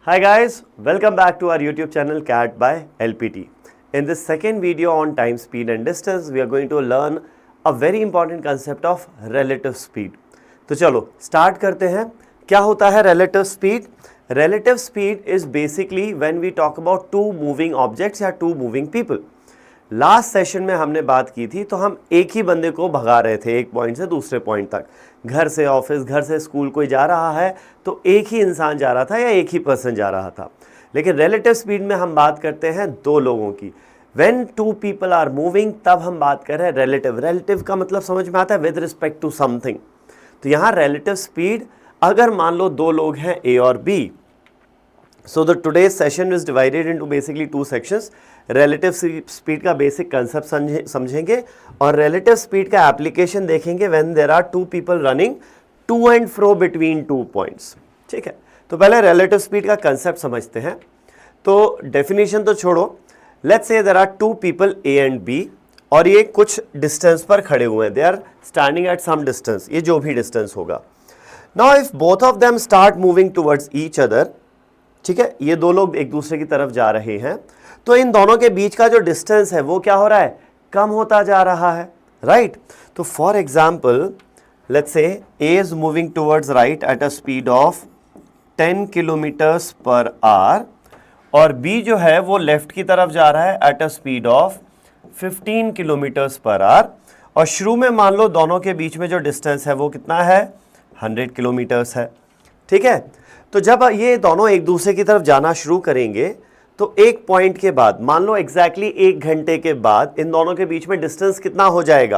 Hi guys, welcome back to our YouTube channel CAT by LPT. In this second video on time, speed and distance, we are going to learn a very important concept of relative speed. तो चलो start करते हैं. क्या होता है relative speed? Relative speed is basically when we talk about two moving objects या two moving people. Last session में हमने बात की थी तो हम एक ही बंदे को भगा रहे थे एक पॉइंट से दूसरे पॉइंट तक. घर से ऑफिस, घर से स्कूल कोई जा रहा है तो एक ही इंसान जा रहा था या एक ही पर्सन जा रहा था. लेकिन रिलेटिव स्पीड में हम बात करते हैं दो लोगों की. When two people are moving तब हम बात कर रहे हैं रिलेटिव. रिलेटिव का मतलब समझ में आता है विद रिस्पेक्ट टू समथिंग. तो यहाँ रिलेटिव स्पीड अगर मान लो दो लोग हैं ए और B. So the today's session is divided into basically two sections. Relative speed का basic concept समझेंगे और relative speed का application देखेंगे when there are two people running to and fro between two points. ठीक है, तो पहले relative speed का concept समझते हैं. तो definition तो छोड़ो. Let's say there are two people A and B और ये कुछ distance पर खड़े हुए हैं. They are standing at some distance. ये जो भी distance होगा. Now if both of them start moving towards each other, ठीक है, ये दो लोग एक दूसरे की तरफ जा रहे हैं तो इन दोनों के बीच का जो डिस्टेंस है वो क्या हो रहा है, कम होता जा रहा है. राइट तो for example let's say A is moving towards right eight a speed of 10 kilometres per our और बी जो है वो लेफ्ट की तरफ जा रहा है at a speed of 15 kilometres per our. और शुरू में मान लो दोनों के बीच में जो डिस्टेंस है वो कितना है, 100 किलोमीटर्स है. ठीक है, तो जब ये दोनों एक दूसरे की तरफ जाना शुरू करेंगे तो एक पॉइंट के बाद मान लो एग्जैक्टली 1 घंटे के बाद इन दोनों के बीच में डिस्टेंस कितना हो जाएगा.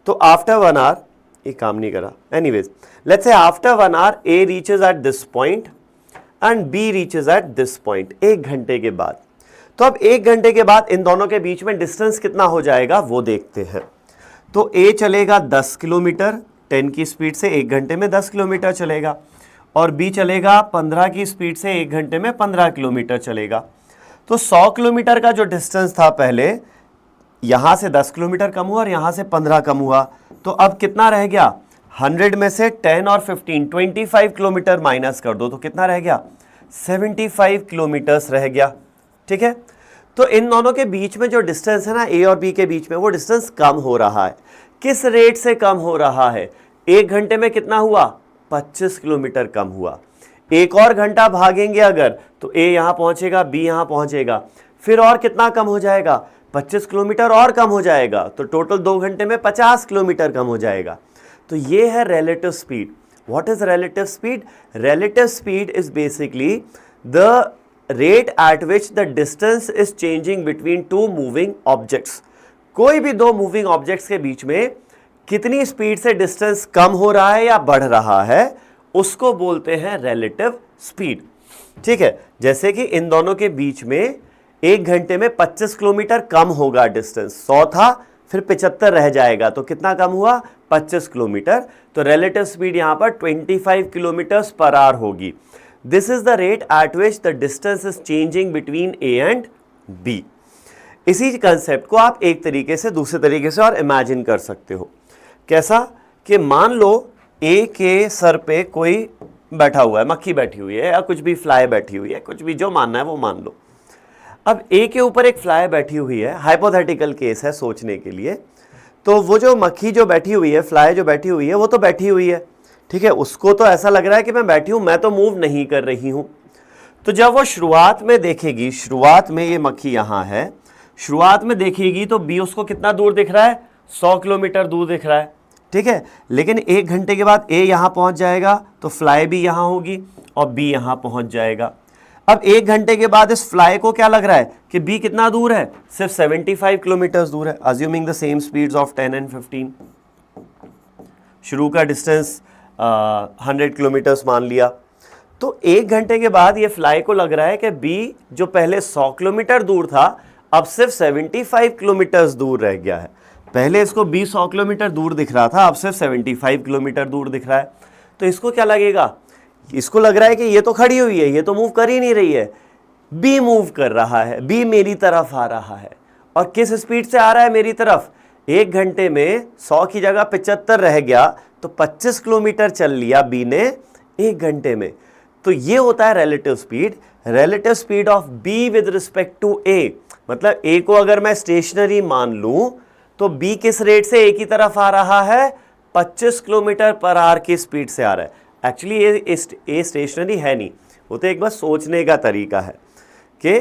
तो आफ्टर 1 आवर, ये काम नहीं करा, anyways let's say after 1 hour A reaches at this point and B reaches at this point 1 घंटे के बाद. तो अब 1 घंटे के बाद इन दोनों के बीच में डिस्टेंस कितना हो जाएगा वो देखते हैं. तो ए चलेगा 10 किलोमीटर 10 की स्पीड से 1 घंटे में 10 किलोमीटर चलेगा और बी चलेगा 15 की स्पीड से 1 घंटे में 15 किलोमीटर चलेगा. तो 100 किलोमीटर का जो डिस्टेंस था पहले, यहां से 10 किलोमीटर कम हुआ और यहां से 15 कम हुआ. तो अब कितना रह गया, 100 में से 10 और 15 25 किलोमीटर माइनस कर दो तो कितना रह गया, 75 किलोमीटर्स रह गया. ठीक है, तो इन दोनों के बीच में जो डिस्टेंस है ना ए और बी के बीच में, वो डिस्टेंस कम हो रहा है. किस रेट से कम हो रहा है, 1 घंटे में कितना हुआ, 25 किलोमीटर कम हुआ. एक और घंटा भागेंगे अगर तो ए यहां पहुंचेगा, बी यहां पहुंचेगा, फिर और कितना कम हो जाएगा, 25 किलोमीटर और कम हो जाएगा. तो टोटल 2 घंटे में 50 किलोमीटर कम हो जाएगा. तो ये है relative speed. What is relative speed? Relative speed is basically the rate at which the distance is changing between two moving objects. कोई भी दो मूविंग ऑब्जेक्ट्स के बीच में कितनी स्पीड से डिस्टेंस कम हो रहा है या बढ़ रहा है, उसको बोलते हैं रिलेटिव स्पीड. ठीक है, जैसे कि इन दोनों के बीच में 1 घंटे में 25 किलोमीटर कम होगा डिस्टेंस. 100 था फिर 75 रह जाएगा तो कितना कम हुआ, 25 किलोमीटर. तो रिलेटिव स्पीड यहां पर 25 किलोमीटर पर आवर होगी. This is the rate at which the distance is changing between A and B. इसी कंसेप्ट को आप एक तरीके से दूसरे तरीके से और इमेजिन कर सकते हो. कैसा कि मान लो ए के सर पे कोई बैठा हुआ है, मक्खी बैठी हुई है या कुछ भी फ्लाई बैठी हुई है, कुछ भी जो मानना है वो मान लो. अब ए के ऊपर एक फ्लाई बैठी हुई है, हाइपोथेटिकल केस है सोचने के लिए. तो वो जो मक्खी जो बैठी हुई है, फ्लाई जो बैठी हुई है, वो तो बैठी हुई है. ठीक है, उसको तो ऐसा लग रहा है कि मैं बैठी हूं, मैं तो मूव नहीं कर रही हूं. तो जब वो शुरुआत में देखेगी, शुरुआत में ये मक्खी यहां है, शुरुआत में देखेगी तो बी उसको कितना दूर दिख रहा है, 100 किलोमीटर दूर दिख रहा है. ठीक है, लेकिन 1 घंटे के बाद ए यहां पहुंच जाएगा तो फ्लाई भी यहां होगी और बी यहां पहुंच जाएगा. अब 1 घंटे के बाद इस फ्लाई को क्या लग रहा है कि बी कितना दूर है, सिर्फ 75 किलोमीटर दूर है, assuming the same speeds of 10 and 15. शुरू का डिस्टेंस 100 किलोमीटर मान लिया. तो 1 घंटे के बाद ये फ्लाई को लग रहा है कि बी जो पहले 100 किलोमीटर दूर था अब सिर्फ 75 किलोमीटर दूर रह गया है. पहले इसको 100 किलोमीटर दूर दिख रहा था, अब सिर्फ 75 किलोमीटर दूर दिख रहा है. तो इसको क्या लगेगा, इसको लग रहा है कि ये तो खड़ी हुई है, ये तो मूव कर ही नहीं रही है, बी मूव कर रहा है, बी मेरी तरफ आ रहा है. और किस स्पीड से आ रहा है मेरी तरफ, 1 घंटे में 100 की जगह 75 रह गया तो 25 किलोमीटर चल लिया बी ने 1 घंटे में. तो तो ये होता है relative speed. Relative speed of B with respect to A, मतलब ए को अगर मैं स्टेशनरी मान लूं तो बी किस रेट से ए की तरफ आ रहा है, 25 किलोमीटर पर आवर की स्पीड से आ रहा है। एक्चुअली ये स्टेशनरी है नहीं, वो तो एक बस सोचने का तरीका है कि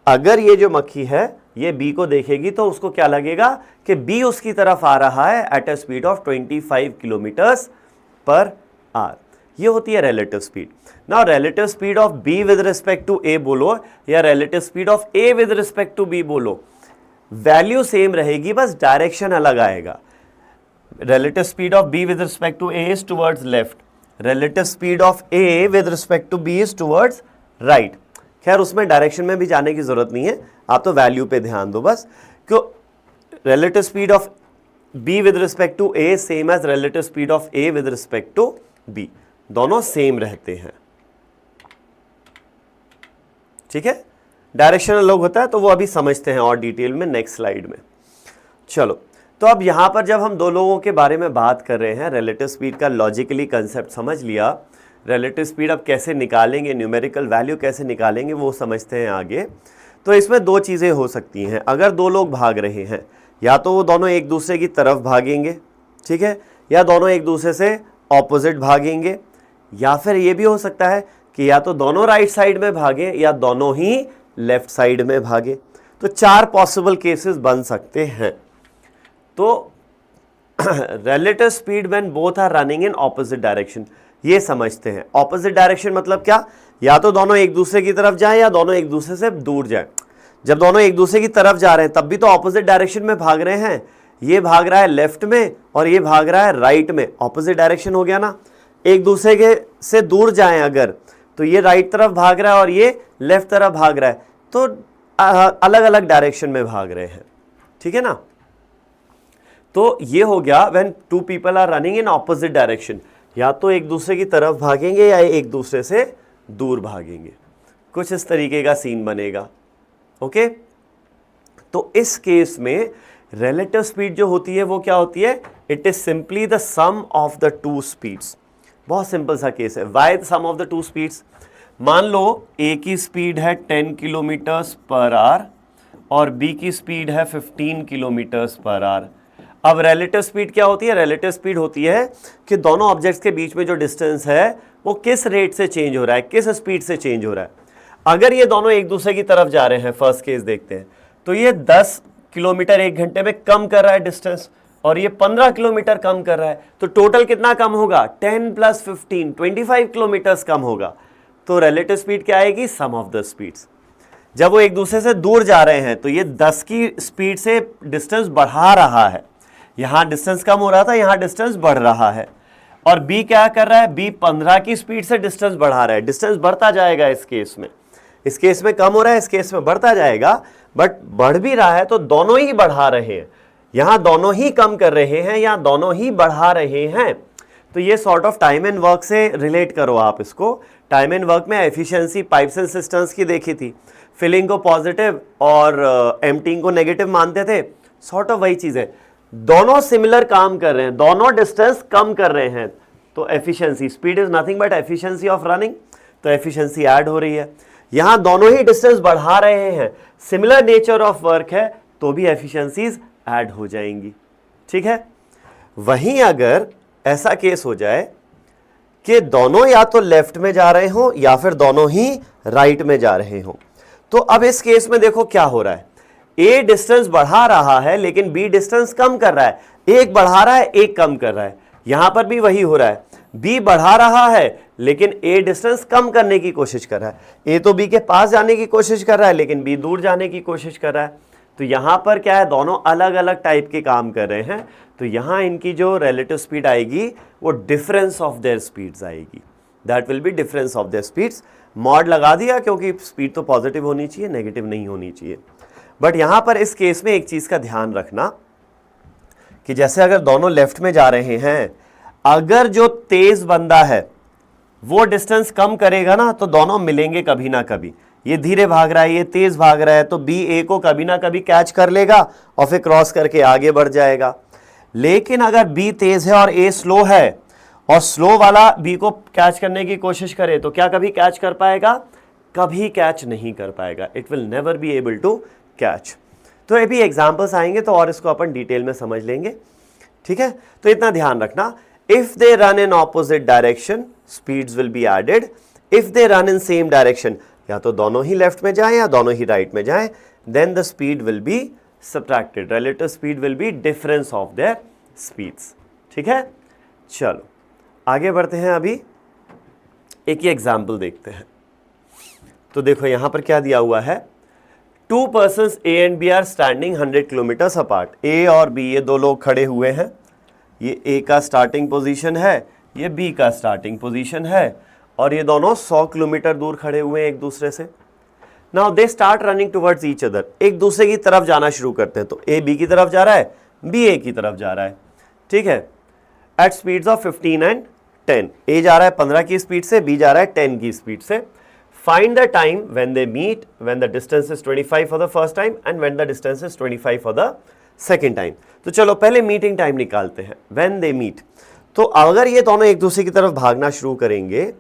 अगर ये जो मक्खी है ये बी को देखेगी तो उसको क्या लगेगा कि बी उसकी तरफ आ रहा है at a speed of 25 kilometres per hour. ये होती है relative speed. Now relative speed of B with respect to A बोलो या relative speed of A with respect to B बोलो, वैल्यू सेम रहेगी, बस डायरेक्शन अलग आएगा। relative speed of b with respect to a is towards left, relative speed of a with respect to b is towards right। खैर उसमें direction में भी जाने की जरूरत नहीं है, आप तो वैल्यू पे ध्यान दो बस, क्यों relative speed of b with respect to a same as relative speed of a with respect to b, दोनों सेम रहते हैं। ठीक है, डायरेक्शन अलग होता है तो वो अभी समझते हैं और डिटेल में नेक्स्ट स्लाइड में। चलो, तो अब यहां पर जब हम दो लोगों के बारे में बात कर रहे हैं, रिलेटिव स्पीड का लॉजिकली कंसेप्ट समझ लिया, रिलेटिव स्पीड अब कैसे निकालेंगे, न्यूमेरिकल वैल्यू कैसे निकालेंगे वो समझते हैं आगे। तो इसमें दो चीज़ें हो सकती हैं। अगर दो लोग भाग रहे हैं, या तो वो दोनों एक दूसरे की तरफ भागेंगे, ठीक है, या दोनों एक दूसरे से ऑपोजिट भागेंगे, या फिर ये भी हो सकता है कि या तो दोनों राइट साइड में भागे या दोनों ही लेफ्ट साइड में भागे। तो चार पॉसिबल केसेस बन सकते हैं। तो relative speed when both are running in opposite direction, ये समझते हैं। ऑपोजिट डायरेक्शन मतलब क्या, या तो दोनों एक दूसरे की तरफ जाएं या दोनों एक दूसरे से दूर जाएं। जब दोनों एक दूसरे की तरफ जा रहे हैं तब भी तो ऑपोजिट डायरेक्शन में भाग रहे हैं, ये भाग रहा है लेफ्ट में और ये भाग रहा है राइट में, ऑपोजिट डायरेक्शन हो गया ना। एक दूसरे के से दूर जाएं अगर, तो ये राइट तरफ भाग रहा है और ये लेफ्ट तरफ भाग रहा है, तो अलग अलग डायरेक्शन में भाग रहे हैं। ठीक है ना, तो ये हो गया when two people are running in opposite direction, या तो एक दूसरे की तरफ भागेंगे या एक दूसरे से दूर भागेंगे। कुछ इस तरीके का सीन बनेगा। ओके, तो इस केस में रिलेटिव स्पीड जो होती है वो क्या होती है, it is simply the sum of the two speeds. बहुत सिंपल सा केस है। Why the sum of the two speeds, मान लो ए की स्पीड है 10 किलोमीटर्स पर आवर और बी की स्पीड है 15 किलोमीटर्स पर आवर। अब रिलेटिव स्पीड क्या होती है, रिलेटिव स्पीड होती है कि दोनों ऑब्जेक्ट्स के बीच में जो डिस्टेंस है वो किस रेट से चेंज हो रहा है, किस स्पीड से चेंज हो रहा है। अगर ये दोनों एक दूसरे की तरफ जा रहे हैं, फर्स्ट केस देखते हैं, तो ये 10 किलोमीटर एक घंटे में कम कर रहा है डिस्टेंस और ये 15 किलोमीटर कम कर रहा है, तो टोटल कितना कम होगा, 10 + 15 25 किलोमीटर्स कम होगा। तो रिलेटिव स्पीड क्या आएगी, सम ऑफ द स्पीड्स। जब वो एक दूसरे से दूर जा रहे हैं तो ये 10 की स्पीड से डिस्टेंस बढ़ा रहा है, यहां डिस्टेंस कम हो रहा था, यहां डिस्टेंस बढ़ रहा है। और बी क्या कर रहा है, बी 15 की स्पीड से डिस्टेंस बढ़ा रहा है, डिस्टेंस बढ़ता जाएगा। इस केस में कम हो रहा है, इस केस में बढ़ता जाएगा, बट बढ़ भी रहा है तो दोनों ही बढ़ा रहे हैं, यहां दोनों ही कम कर रहे हैं या दोनों ही बढ़ा रहे हैं। तो ये sort of time and work से रिलेट करो आप इसको। टाइम एंड वर्क में एफिशिएंसी पाइप्स एंड सिस्टम्स की देखी थी, फिलिंग को पॉजिटिव और एम्प्टिंग को नेगेटिव मानते थे, सॉर्ट ऑफ वही चीज है। दोनों सिमिलर काम कर रहे हैं, दोनों डिस्टेंस कम कर रहे हैं, तो efficiency, speed is nothing but efficiency of running, तो एफिशिएंसी ऐड हो रही है। यहां दोनों ही डिस्टेंस बढ़ा रहे हैं, सिमिलर नेचर ऑफ वर्क है, तो भी एफिशिएंसीज ऐड हो जाएंगी। ठीक है, वहीं अगर ऐसा केस हो जाए कि दोनों या तो लेफ्ट में जा रहे हो या फिर दोनों ही राइट में जा रहे हो, तो अब इस केस में देखो क्या हो रहा है, ए डिस्टेंस बढ़ा रहा है लेकिन बी डिस्टेंस कम कर रहा है, एक बढ़ा रहा है एक कम कर रहा है। यहां पर भी वही हो रहा है, बी बढ़ा रहा है लेकिन ए डिस्टेंस कम करने की कोशिश कर रहा है। ए तो बी के पास जाने की कोशिश कर रहा है लेकिन बी दूर जाने की कोशिश कर रहा है। तो यहां पर क्या है, दोनों अलग अलग टाइप के काम कर रहे हैं, तो यहां इनकी जो रिलेटिव स्पीड आएगी वो डिफरेंस ऑफ देयर स्पीड्स आएगी, that will be difference of their speeds. Mod लगा दिया क्योंकि स्पीड तो पॉजिटिव होनी चाहिए, नेगेटिव नहीं होनी चाहिए। बट यहां पर इस केस में एक चीज का ध्यान रखना कि जैसे अगर दोनों लेफ्ट में जा रहे हैं, अगर जो तेज बंदा है वो डिस्टेंस कम करेगा ना तो दोनों मिलेंगे कभी ना कभी। ये धीरे भाग रहा है, ये तेज भाग रहा है, तो बी ए को कभी ना कभी कैच कर लेगा और फिर क्रॉस करके आगे बढ़ जाएगा। लेकिन अगर बी तेज है और ए स्लो है और स्लो वाला बी को कैच करने की कोशिश करे तो क्या कभी कैच कर पाएगा? कभी कैच नहीं कर पाएगा। It will never be able to catch. तो ये भी एग्जाम्पल्स आएंगे तो और इसको अपन डिटेल में समझ लेंगे, ठीक है। तो इतना ध्यान रखना, if they run in opposite direction speeds will be added, if they run in same direction, या तो दोनों ही लेफ्ट में जाएं या दोनों ही राइट में जाएं, then the speed will be subtracted, relative speed will be difference of their speeds, ठीक है। चलो आगे बढ़ते हैं, अभी एक ही एग्जाम्पल देखते हैं। तो देखो यहां पर क्या दिया हुआ है, two persons A and B are standing 100 kilometres apart. A और बी ये दो लोग खड़े हुए हैं, ये ए का स्टार्टिंग पोजीशन है, ये बी का स्टार्टिंग पोजीशन है, और ये दोनों 100 किलोमीटर दूर खड़े हुए हैं एक दूसरे से। Now they start running towards each other, एक दूसरे की तरफ जाना शुरू करते हैं। तो ए बी की तरफ जा रहा है, बी ए की तरफ जा रहा है, ठीक है, एट स्पीड्स ऑफ 15 एंड 10। ए जा रहा है 15 की स्पीड से, बी जा रहा है 10 की स्पीड से। Find the time when they meet, when the distance is 25 for the first time and when the distance is 25 for the second time. तो चलो पहले मीटिंग टाइम निकालते हैं, व्हेन दे मीट। तो अगर ये दोनों एक दूसरे की तरफ भागना शुरू करेंगे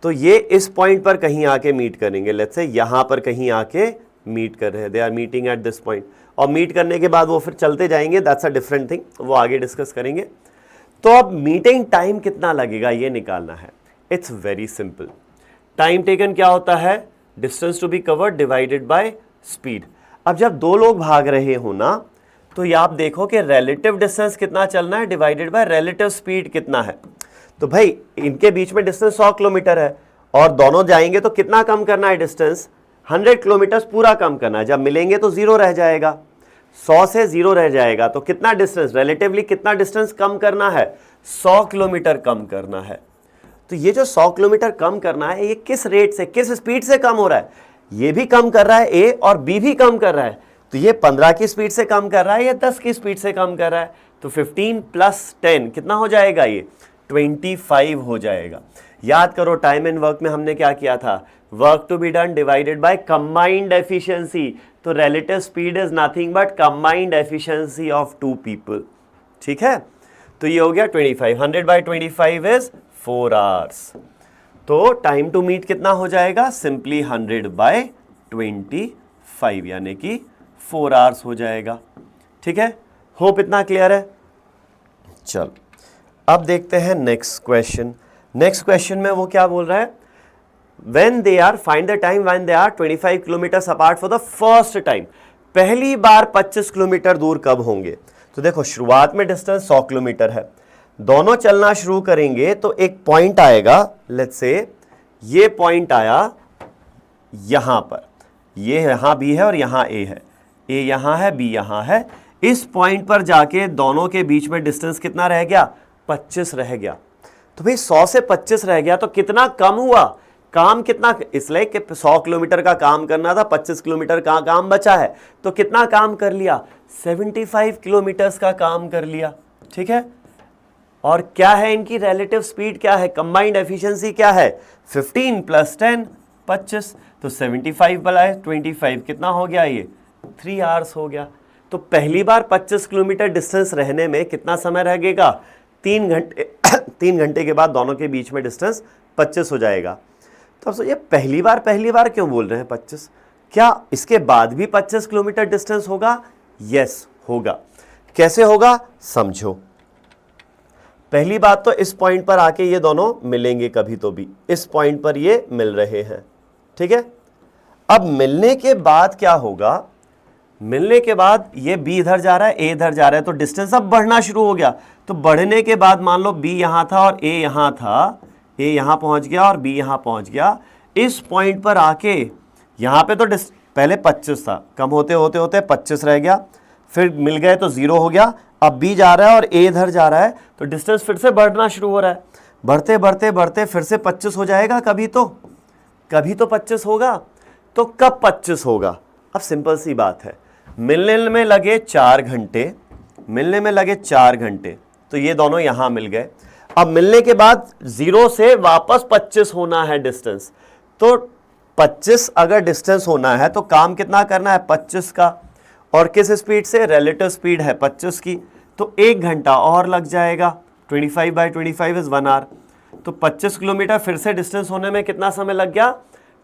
तो ये इस पॉइंट पर कहीं आके मीट करेंगे, लेट्स से यहां पर कहीं आके मीट कर रहे हैं, they are meeting at this point, और मीट करने के बाद वो फिर चलते जाएंगे, दैट्स अ डिफरेंट थिंग, वो आगे डिस्कस करेंगे। तो अब मीटिंग टाइम कितना लगेगा ये निकालना है। It's very simple, time taken क्या होता है, distance to be covered divided by speed. अब जब दो लोग भाग रहे हो ना, तो ये आप देखो कि रिलेटिव डिस्टेंस कितना चलना है डिवाइडेड बाय रिलेटिव स्पीड कितना है। तो भाई इनके बीच में डिस्टेंस 100 किलोमीटर है और दोनों जाएंगे तो कितना कम करना है डिस्टेंस, 100 किलोमीटर पूरा कम करना है। जब मिलेंगे तो 0 रह जाएगा, 100 से 0 रह जाएगा, तो कितना डिस्टेंस, रिलेटिवली कितना डिस्टेंस कम करना है, 100 किलोमीटर कम करना है। तो ये जो 100 किलोमीटर कम करना है, ये किस रेट से, किस स्पीड से कम हो रहा है, ये भी कम कर रहा है ए और बी भी कम कर रहा है। तो ये 15 की स्पीड से कम कर रहा है, ये 10 की स्पीड से कम कर रहा है। तो 15 प्लस 10 कितना हो जाएगा, ये 25 हो जाएगा। याद करो टाइम एंड वर्क में हमने क्या किया था, work to be done divided by combined efficiency. तो relative speed is nothing but combined efficiency of two people, ठीक है। तो ये हो गया 25, 100 बाय 25 इज 4 आवर्स। तो टाइम टू मीट कितना हो जाएगा, सिंपली 100 बाय 25 यानी कि 4 आवर्स हो जाएगा, ठीक है। होप इतना क्लियर है। चलो अब देखते हैं नेक्स्ट क्वेश्चन। नेक्स्ट क्वेश्चन में वो क्या बोल रहा है, when they are find the time when they are 25 kilometers apart for the first time, पहली बार 25 किलोमीटर दूर कब होंगे। तो देखो शुरुआत में डिस्टेंस 100 किलोमीटर है, दोनों चलना शुरू करेंगे तो एक पॉइंट आएगा, लेट्स से ये पॉइंट आया यहां पर, ये यहां बी है और यहां ए है, ए यहां है बी यहां है। इस पॉइंट पर जाके दोनों के बीच में डिस्टेंस कितना रह गया, 25 रह गया। तो भाई 100 से 25 रह गया तो कितना कम हुआ, काम कितना, इसलिए कि 100 किलोमीटर का काम करना था, 25 किलोमीटर का काम बचा है, तो कितना काम कर लिया, 75 किलोमीटर्स का काम कर लिया, ठीक है। और क्या है इनकी रिलेटिव स्पीड, क्या है कंबाइंड एफिशिएंसी, क्या है 15 प्लस 10 25। तो 75 बलाए 25 कितना हो गया, ये 3 आवर्स हो गया। तो पहली बार 25 किलोमीटर डिस्टेंस रहने में कितना समय लगेगा, 3 घंटे। 3 घंटे के बाद दोनों के बीच में डिस्टेंस 25 हो जाएगा। तो अब सोचिए पहली बार क्यों बोल रहे हैं 25, क्या इसके बाद भी 25 किलोमीटर डिस्टेंस होगा, यस होगा। कैसे होगा समझो। पहली बात तो इस पॉइंट पर आके ये दोनों मिलेंगे कभी तो भी, इस पॉइंट पर ये मिल रहे हैं, ठीक है। अब मिलने के बाद क्या होगा, मिलने के बाद ये बी इधर जा रहा है, ए इधर जा रहा है, तो डिस्टेंस अब बढ़ना शुरू हो गया। तो बढ़ने के बाद मान लो बी यहां था और ए यहां था, ए यहां पहुंच गया और बी यहां पहुंच गया। इस पॉइंट पर आके यहां पे तो पहले 25 था, कम होते होते होते 25 रह गया, फिर मिल गए तो 0 हो गया। अब बी जा रहा है और ए इधर जा रहा है, तो डिस्टेंस फिर से बढ़ना शुरू हो रहा है, बढ़ते बढ़ते बढ़ते फिर से 25 हो जाएगा, कभी तो 25 होगा। तो कब 25 होगा, अब सिंपल सी बात है, मिलने में लगे 4 घंटे, मिलने में लगे 4 घंटे, तो ये दोनों यहां मिल गए। अब मिलने के बाद 0 से वापस 25 होना है डिस्टेंस, तो 25 अगर डिस्टेंस होना है तो काम कितना करना है 25 का, और किस स्पीड से, रिलेटिव स्पीड है 25 की, तो 1 घंटा और लग जाएगा, 25/25 इज 1 आवर। तो 25 किलोमीटर फिर से डिस्टेंस होने में कितना समय लग गया?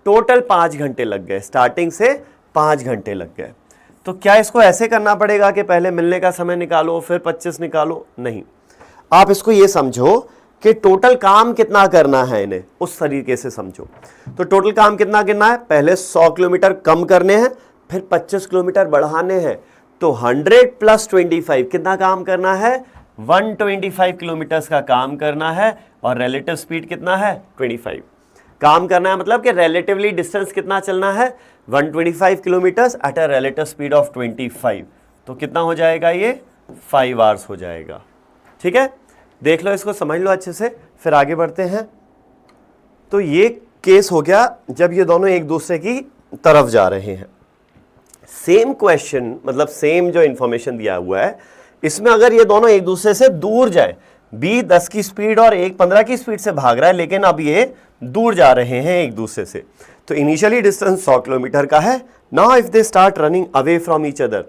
टोटल 5 घंटे लग गए, स्टार्टिंग से 5 घंटे लग गए। तो क्या इसको ऐसे करना पड़ेगा कि पहले मिलने का समय निकालो फिर 25 निकालो? नहीं, आप इसको ये समझो कि टोटल काम कितना करना है इन्हें, उस तरीके से समझो। तो टोटल काम कितना करना है? पहले 100 किलोमीटर कम करने हैं, फिर 25 किलोमीटर बढ़ाने हैं। तो 100 + 25 कितना काम करना है? 125 किलोमीटर्स का काम करना है। और रिलेटिव स्पीड कितना है? 25 काम करना है, मतलब कि रिलेटिवली डिस्टेंस कितना चलना है? 125 kilometres at a relative speed of 25। तो कितना हो जाएगा ये? 5 आवर्स हो जाएगा। ठीक है, देख लो, इसको समझ लो अच्छे से, फिर आगे बढ़ते हैं। तो ये केस हो गया जब ये दोनों एक दूसरे की तरफ जा रहे हैं। सेम क्वेश्चन, मतलब सेम जो इंफॉर्मेशन दिया हुआ है, इसमें अगर ये दोनों एक दूसरे से दूर जाए, बी 10 की स्पीड और एक 15 की स्पीड से भाग रहा है, लेकिन अब ये दूर जा रहे हैं एक दूसरे से। तो इनिशियली डिस्टेंस 100 किलोमीटर का है। Now if they start running away from each other,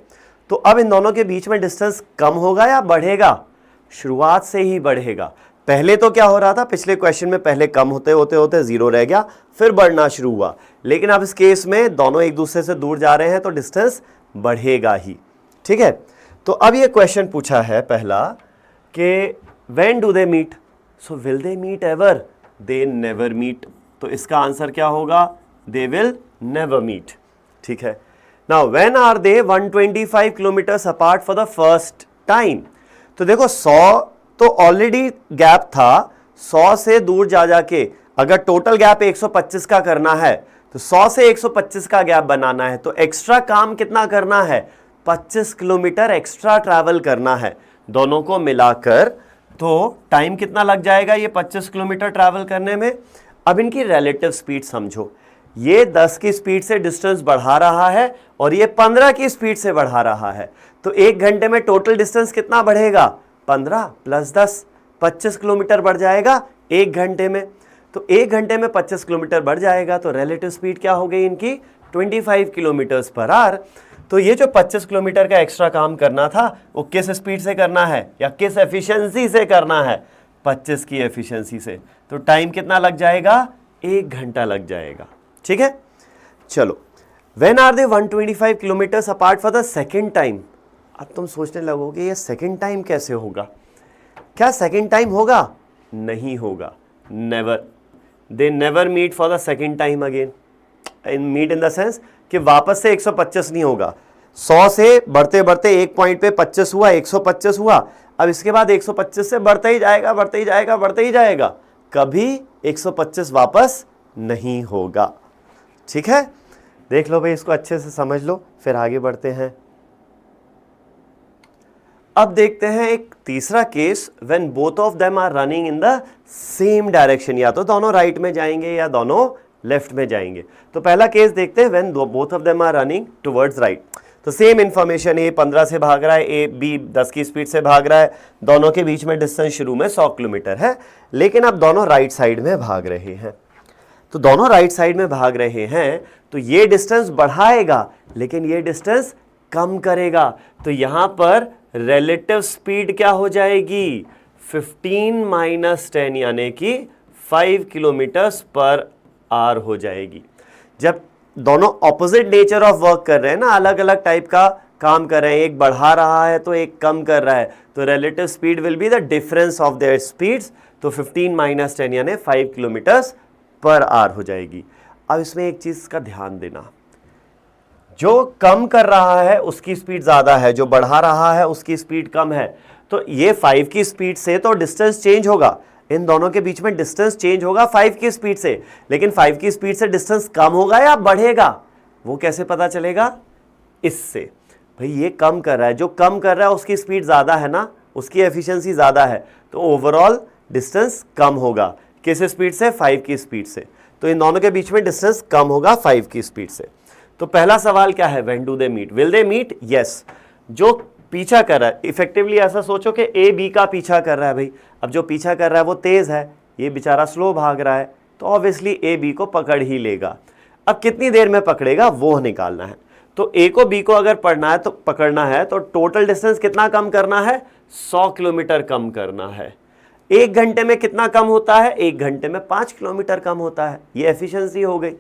तो अब इन दोनों के बीच में डिस्टेंस कम होगा या बढ़ेगा? शुरुआत से ही बढ़ेगा। पहले तो क्या हो रहा था? पिछले क्वेश्चन में पहले कम होते होते होते 0 रह गया, फिर बढ़ना शुरू हुआ। लेकिन अब इस केस में दोनों एक दूसरे से दूर जा रहे हैं तो डिस्टेंस बढ़ेगा ही। ठीक है, तो अब ये क्वेश्चन पूछा है पहला कि when do they meet? So will they meet ever? They never meet. तो इसका आंसर क्या होगा? They will never meet. ठीक है, now when are they 125 kilometres apart for the first time? तो देखो 100 तो ऑलरेडी गैप था, 100 से दूर जा जाके अगर टोटल गैप 125 का करना है तो 100 से 125 का गैप बनाना है। तो एक्स्ट्रा काम कितना करना है? 25 किलोमीटर एक्स्ट्रा ट्रैवल करना है दोनों को मिलाकर। तो टाइम कितना लग जाएगा ये 25 किलोमीटर ट्रैवल करने में? अब इनकी रिलेटिव स्पीड समझो। ये 10 की स्पीड से डिस्टेंस बढ़ा रहा है और ये 15 की स्पीड से बढ़ा रहा है। तो 1 घंटे में टोटल डिस्टेंस कितना बढ़ेगा? 15 + 10, 25 किलोमीटर बढ़ जाएगा 1 घंटे में। तो 1 घंटे में 25 किलोमीटर बढ़ जाएगा, तो रिलेटिव स्पीड क्या हो गई इनकी? 25 किलोमीटर्स पर आवर। तो ये जो 25 किलोमीटर का एक्स्ट्रा काम करना था वो किस स्पीड से करना है या किस एफिशिएंसी से करना है? 25 की एफिशिएंसी से। तो टाइम कितना लग जाएगा? 1 घंटा लग जाएगा। ठीक है, चलो, when are they 125 kilometres apart for the second time? अब तुम सोचने लगोगे ये सेकेंड टाइम कैसे होगा? क्या सेकेंड टाइम होगा? नहीं होगा, never. They never meet for the second time again. Meet in the sense कि वापस से 125 नहीं होगा। 100 से बढ़ते बढ़ते एक पॉइंट पे 25 हुआ, 125 हुआ, अब इसके बाद 125 से बढ़ता ही जाएगा, बढ़ते ही जाएगा, बढ़ते ही जाएगा, कभी 125 वापस नहीं होगा। ठीक है, देख लो भाई, इसको अच्छे से समझ लो, फिर आगे बढ़ते हैं। अब देखते हैं एक तीसरा case, when both of them are running in the same direction. या तो दोनों राइट में जाएंगे या दोनों लेफ्ट में जाएंगे। तो पहला केस देखते हैं, when both of them are running towards right. तो सेम इंफॉर्मेशन, ए 15 से भाग रहा है, ए बी 10 की स्पीड से भाग रहा है, दोनों के बीच में डिस्टेंस शुरू में 100 किलोमीटर है, लेकिन अब दोनों राइट साइड में भाग रहे हैं। तो दोनों राइट साइड में भाग रहे हैं, तो ये डिस्टेंस बढ़ाएगा लेकिन ये डिस्टेंस कम करेगा। तो यहां पर रिलेटिव स्पीड क्या हो जाएगी? 15 - 10 यानी कि 5 किलोमीटर्स पर आवर हो जाएगी। जब दोनों ऑपोजिट नेचर ऑफ वर्क कर रहे हैं ना, अलग अलग टाइप का काम कर रहे हैं, एक बढ़ा रहा है तो एक कम कर रहा है, तो relative speed will be the difference of their speeds. तो 15 - 10 यानी 5 किलोमीटर्स पर आवर हो जाएगी। अब इसमें एक चीज का ध्यान देना, जो कम कर रहा है उसकी स्पीड ज्यादा है, जो बढ़ा रहा है उसकी स्पीड कम है। तो ये 5 की स्पीड से तो डिस्टेंस चेंज होगा, इन दोनों के बीच में डिस्टेंस चेंज होगा 5 की स्पीड से, लेकिन 5 की स्पीड से डिस्टेंस कम होगा या बढ़ेगा, वो कैसे पता चलेगा? इससे, भाई ये कम कर रहा है, जो कम कर रहा है उसकी स्पीड ज्यादा है ना, उसकी एफिशिएंसी ज्यादा है, तो ओवरऑल डिस्टेंस कम होगा। किस स्पीड से? 5 की स्पीड से। तो इन दोनों के बीच में डिस्टेंस कम होगा 5 की स्पीड से। तो पहला सवाल क्या है? When do they meet? Will they meet? Yes. जो पीछा कर रहा है, इफेक्टिवली ऐसा सोचो कि ए बी का पीछा कर रहा है भाई। अब जो पीछा कर रहा है वो तेज है, ये बेचारा स्लो भाग रहा है, तो ऑब्वियसली ए बी को पकड़ ही लेगा। अब कितनी देर में पकड़ेगा वो निकालना है। तो ए को बी को अगर पकड़ना है तो टोटल डिस्टेंस कितना कम करना है? 100 किलोमीटर कम करना है। 1 घंटे में कितना कम होता है? 1 घंटे में 5 किलोमीटर कम होता है। ये एफिशिएंसी हो गई।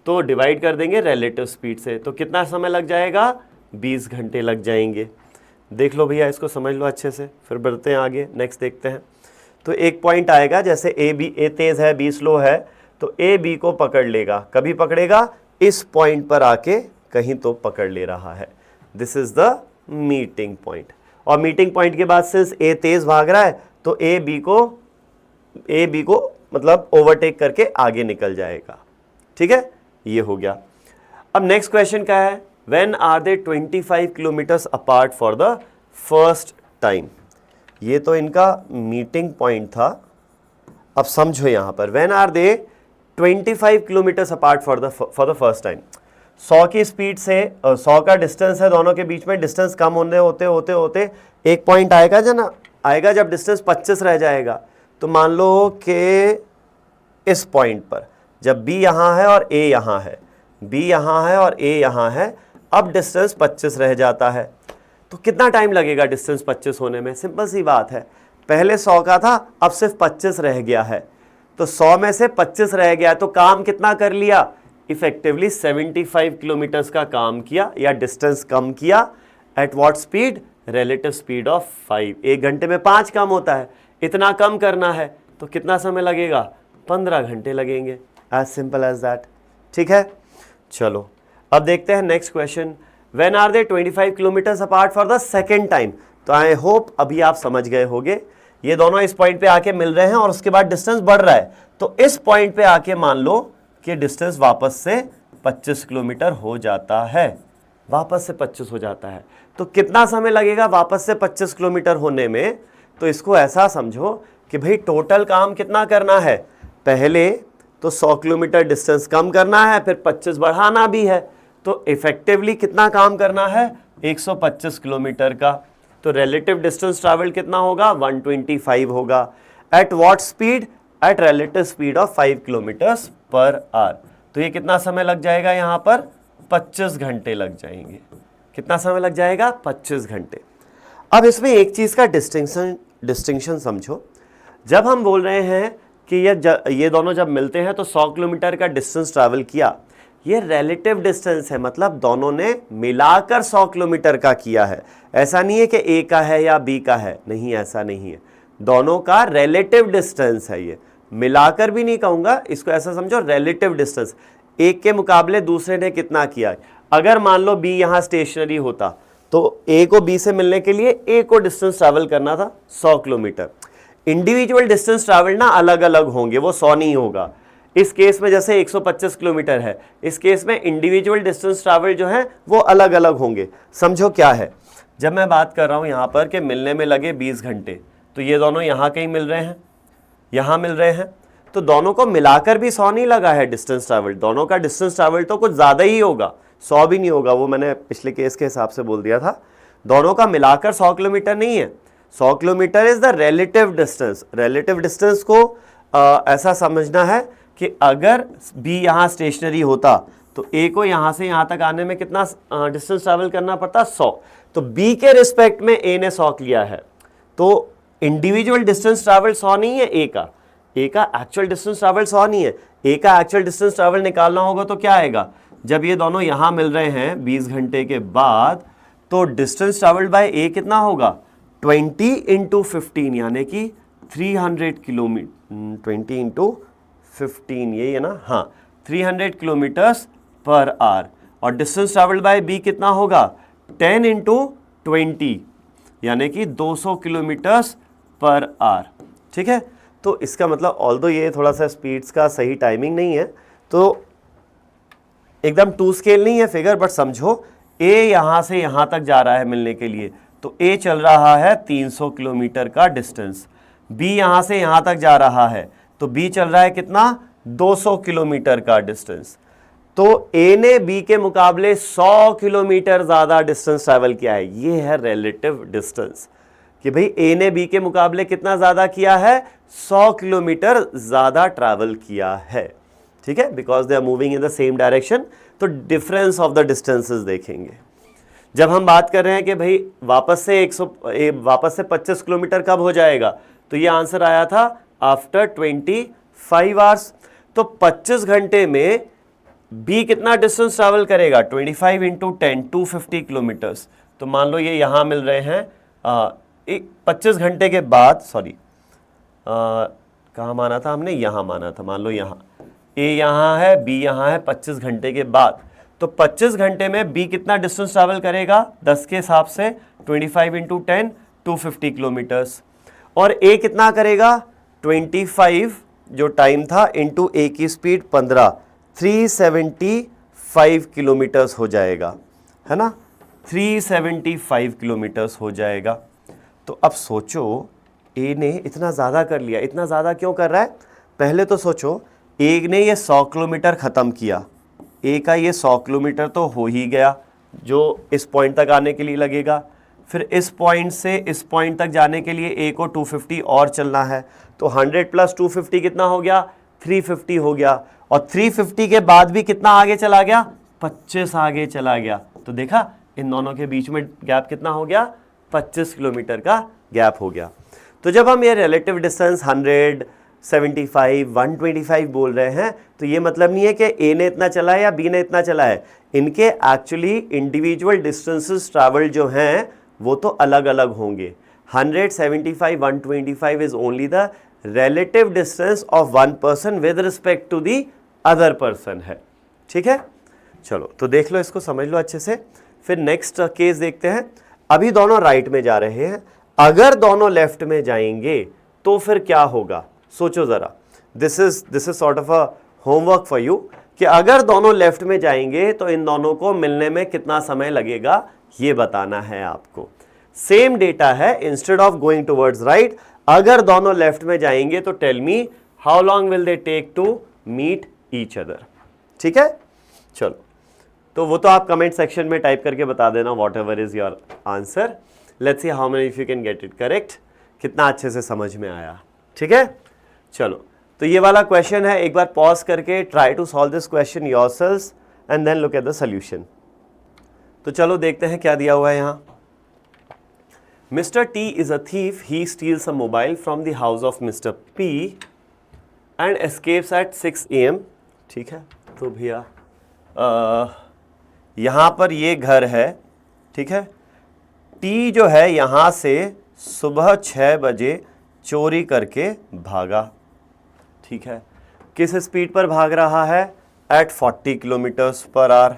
तो डिवाइड कर देंगे रिलेटिव स्पीड से, तो कितना समय लग जाएगा? 20 घंटे लग जाएंगे। देख लो भैया, इसको समझ लो अच्छे से, फिर बढ़ते हैं आगे, नेक्स्ट देखते हैं। तो एक पॉइंट आएगा, जैसे ए तेज है, बी स्लो है, तो ए बी को पकड़ लेगा। कभी पकड़ेगा? इस पॉइंट पर आके कहीं तो पकड़ ले रहा है। This is the meeting point. और मीटिंग पॉइंट के बाद सिंस ए तेज भाग रहा है तो ए बी को मतलब ओवरटेक करके आगे निकल जाएगा। ठीक है, ये हो गया। अब नेक्स्ट क्वेश्चन क्या है? When are they 25 kilometres apart for the first time. ये तो इनका मीटिंग पॉइंट था। अब समझो यहां पर, when are they 25 kilometres apart for the first time. 100 की स्पीड से 100 का डिस्टेंस है दोनों के बीच में, डिस्टेंस कम होते एक पॉइंट आएगा जब डिस्टेंस 25 रह जाएगा। तो मान लो कि इस पॉइंट पर जब B यहाँ है और A यहाँ है, B यहाँ है और A यहाँ है, अब डिस्टेंस 25 रह जाता है। तो कितना टाइम लगेगा डिस्टेंस 25 होने में? सिंपल सी बात है, पहले 100 का था, अब सिर्फ 25 रह गया है। तो 100 में से 25 रह गया, तो काम कितना कर लिया? इफेक्टिवली 75 किलोमीटर्स का काम किया या डिस्टेंस कम किया। Eight what speed? Relative speed of 5। 1 घंटे में 5 कम होता है, इतना कम करना है तो कितना समय लगेगा? 15 घंटे लगेंगे। As simple as that. ठीक है, चलो अब देखते हैं next question. When are they 25 kilometres apart for the second time. तो आई होप अभी आप समझ गए होंगे, ये दोनों इस पॉइंट पे आके मिल रहे हैं और उसके बाद डिस्टेंस बढ़ रहा है। तो इस पॉइंट पे आके मान लो कि डिस्टेंस वापस से 25 किलोमीटर हो जाता है, वापस से 25 हो जाता है। तो कितना समय लगेगा वापस से 25 किलोमीटर होने में? तो इसको ऐसा समझो कि भाई टोटल काम कितना करना है, पहले तो 100 किलोमीटर डिस्टेंस कम करना है, फिर 25 बढ़ाना भी है। तो इफेक्टिवली कितना काम करना है? 125 किलोमीटर का। तो रिलेटिव डिस्टेंस ट्रैवल कितना होगा? 125 होगा। At what speed? At relative speed of 5 kilometres per hour. तो ये कितना समय लग जाएगा? यहाँ पर 25 घंटे लग जाएंगे। कितना समय लग जाएगा? 25 घंटे। अब इसमें एक चीज का डिस्टिंक्शन समझो। जब हम बोल रहे हैं कि ये दोनों जब मिलते हैं तो 100 किलोमीटर का डिस्टेंस ट्रैवल किया, ये रिलेटिव डिस्टेंस है, मतलब दोनों ने मिलाकर 100 किलोमीटर का किया है। ऐसा नहीं है कि ए का है या बी का है, नहीं, ऐसा नहीं है। दोनों का रिलेटिव डिस्टेंस है, ये मिलाकर भी नहीं कहूंगा, इसको ऐसा समझो रिलेटिव डिस्टेंस। एक के मुकाबले दूसरे ने कितना किया। अगर मान लो बी यहाँ स्टेशनरी होता तो ए को बी से मिलने के लिए ए को डिस्टेंस ट्रैवल करना था 100 किलोमीटर। इंडिविजुअल डिस्टेंस ट्रैवल ना अलग अलग होंगे, वो 100 नहीं होगा। इस केस में जैसे 125 किलोमीटर है, इस केस में इंडिविजुअल डिस्टेंस ट्रैवल जो है वो अलग अलग होंगे। समझो क्या है, जब मैं बात कर रहा हूं यहां पर कि मिलने में लगे 20 घंटे, तो ये दोनों यहां कहीं मिल रहे हैं, यहां मिल रहे हैं, तो दोनों को मिलाकर भी 100 नहीं लगा है डिस्टेंस ट्रैवल। दोनों का डिस्टेंस ट्रैवल तो कुछ ज्यादा ही होगा, 100 भी नहीं होगा, वो मैंने पिछले केस के हिसाब से बोल दिया था। दोनों का मिलाकर 100 किलोमीटर नहीं है। 100 kilometre is the relative distance. Relative distance को ऐसा समझना है कि अगर बी यहाँ स्टेशनरी होता तो ए को यहाँ से यहाँ तक आने में कितना डिस्टेंस ट्रैवल करना पड़ता? 100। तो बी के रिस्पेक्ट में ए ने 100 किया है, तो इंडिविजुअल डिस्टेंस ट्रैवल 100 नहीं है ए का एक्चुअल डिस्टेंस ट्रैवल 100 नहीं है। ए का एक्चुअल डिस्टेंस ट्रैवल निकालना होगा तो क्या आएगा? जब ये दोनों यहां मिल रहे हैं 20 घंटे के बाद, तो डिस्टेंस ट्रैवल्ड बाय ए कितना होगा? 20 इंटू 15 यानी कि 300 किलोमीटर। 20 इंटू 15 यही है ना? हाँ, 300 किलोमीटर्स पर आवर। और डिस्टेंस ट्रैवल्ड बाय बी कितना होगा? 10 इंटू 20 यानी कि 200 किलोमीटर्स पर आवर। ठीक है, तो इसका मतलब ऑल्दो ये थोड़ा सा स्पीड्स का सही टाइमिंग नहीं है, तो एकदम टू स्केल नहीं है फिगर, बट समझो ए यहां से यहां तक जा रहा है मिलने के लिए, तो ए चल रहा है 300 किलोमीटर का डिस्टेंस। बी यहां से यहां तक जा रहा है तो बी चल रहा है कितना? 200 किलोमीटर का डिस्टेंस। तो ए ने बी के मुकाबले 100 किलोमीटर ज्यादा डिस्टेंस ट्रैवल किया है। ये है रिलेटिव डिस्टेंस, कि भाई ए ने बी के मुकाबले कितना ज्यादा किया है? 100 किलोमीटर ज्यादा ट्रैवल किया है। ठीक है, because they are moving in the same direction. तो डिफरेंस ऑफ द डिस्टेंसेस देखेंगे। जब हम बात कर रहे हैं कि भाई वापस से 25 किलोमीटर कब हो जाएगा? तो ये आंसर आया था आफ्टर 25 आवर्स। तो 25 घंटे में बी कितना डिस्टेंस ट्रैवल करेगा, 25 इंटू 10 250 किलोमीटर्स। तो मान लो ये यहाँ मिल रहे हैं 25 घंटे के बाद, सॉरी कहाँ माना था हमने, यहाँ माना था, मान लो यहाँ ए यहाँ है, बी यहाँ है, 25 घंटे के बाद। तो 25 घंटे में बी कितना डिस्टेंस ट्रैवल करेगा 10 के हिसाब से, 25 इंटू 10 250 किलोमीटर्स। और ए कितना करेगा 25 जो टाइम था इंटू ए की स्पीड 15, 375 किलोमीटर्स हो जाएगा, है ना, 375 किलोमीटर्स हो जाएगा। तो अब सोचो ए ने इतना ज़्यादा कर लिया, इतना ज़्यादा क्यों कर रहा है? पहले तो सोचो ए ने ये 100 किलोमीटर ख़त्म किया, ए का ये 100 किलोमीटर तो हो ही गया जो इस पॉइंट तक आने के लिए लगेगा। फिर इस पॉइंट से इस पॉइंट तक जाने के लिए ए को 250 और चलना है। तो 100 प्लस 250 कितना हो गया, 350 हो गया। और 350 के बाद भी कितना आगे चला गया, 25 आगे चला गया। तो देखा इन दोनों के बीच में गैप कितना हो गया, 25 किलोमीटर का गैप हो गया। तो जब हम ये रिलेटिव डिस्टेंस 100, 75, 125 बोल रहे हैं, तो ये मतलब नहीं है कि ए ने इतना चला है या बी ने इतना चला है। इनके एक्चुअली इंडिविजुअल डिस्टेंसेस ट्रैवल जो हैं वो तो अलग अलग होंगे। 100, 75, 125 is only the relative distance of one person with respect to the other person है। ठीक है, चलो तो देख लो, इसको समझ लो अच्छे से। फिर नेक्स्ट केस देखते हैं। अभी दोनों राइट में जा रहे हैं, अगर दोनों लेफ्ट में जाएंगे तो फिर क्या होगा, सोचो जरा। This is sort of a homework for you कि अगर दोनों लेफ्ट में जाएंगे तो इन दोनों को मिलने में कितना समय लगेगा, ये बताना है आपको। सेम डेटा है, instead of going towards right, अगर दोनों लेफ्ट में जाएंगे तो tell me how long will they take to meet each other. ठीक है, चलो तो वो तो आप कमेंट सेक्शन में टाइप करके बता देना what ever is your answer. Let's see how many if you can get it correct, कितना अच्छे से समझ में आया। ठीक है, चलो तो ये वाला क्वेश्चन है, एक बार पॉज करके try to solve this question yourselves and then look at the solution. तो चलो देखते हैं क्या दिया हुआ है यहाँ। Mister T is a thief, he steals a mobile from the house of mister P and escapes at 6 AM। ठीक है, तो भैया यहाँ पर ये घर है, ठीक है, टी जो है यहाँ से सुबह 6 बजे चोरी करके भागा। ठीक है, किस स्पीड पर भाग रहा है, at 40 kilometres per hour.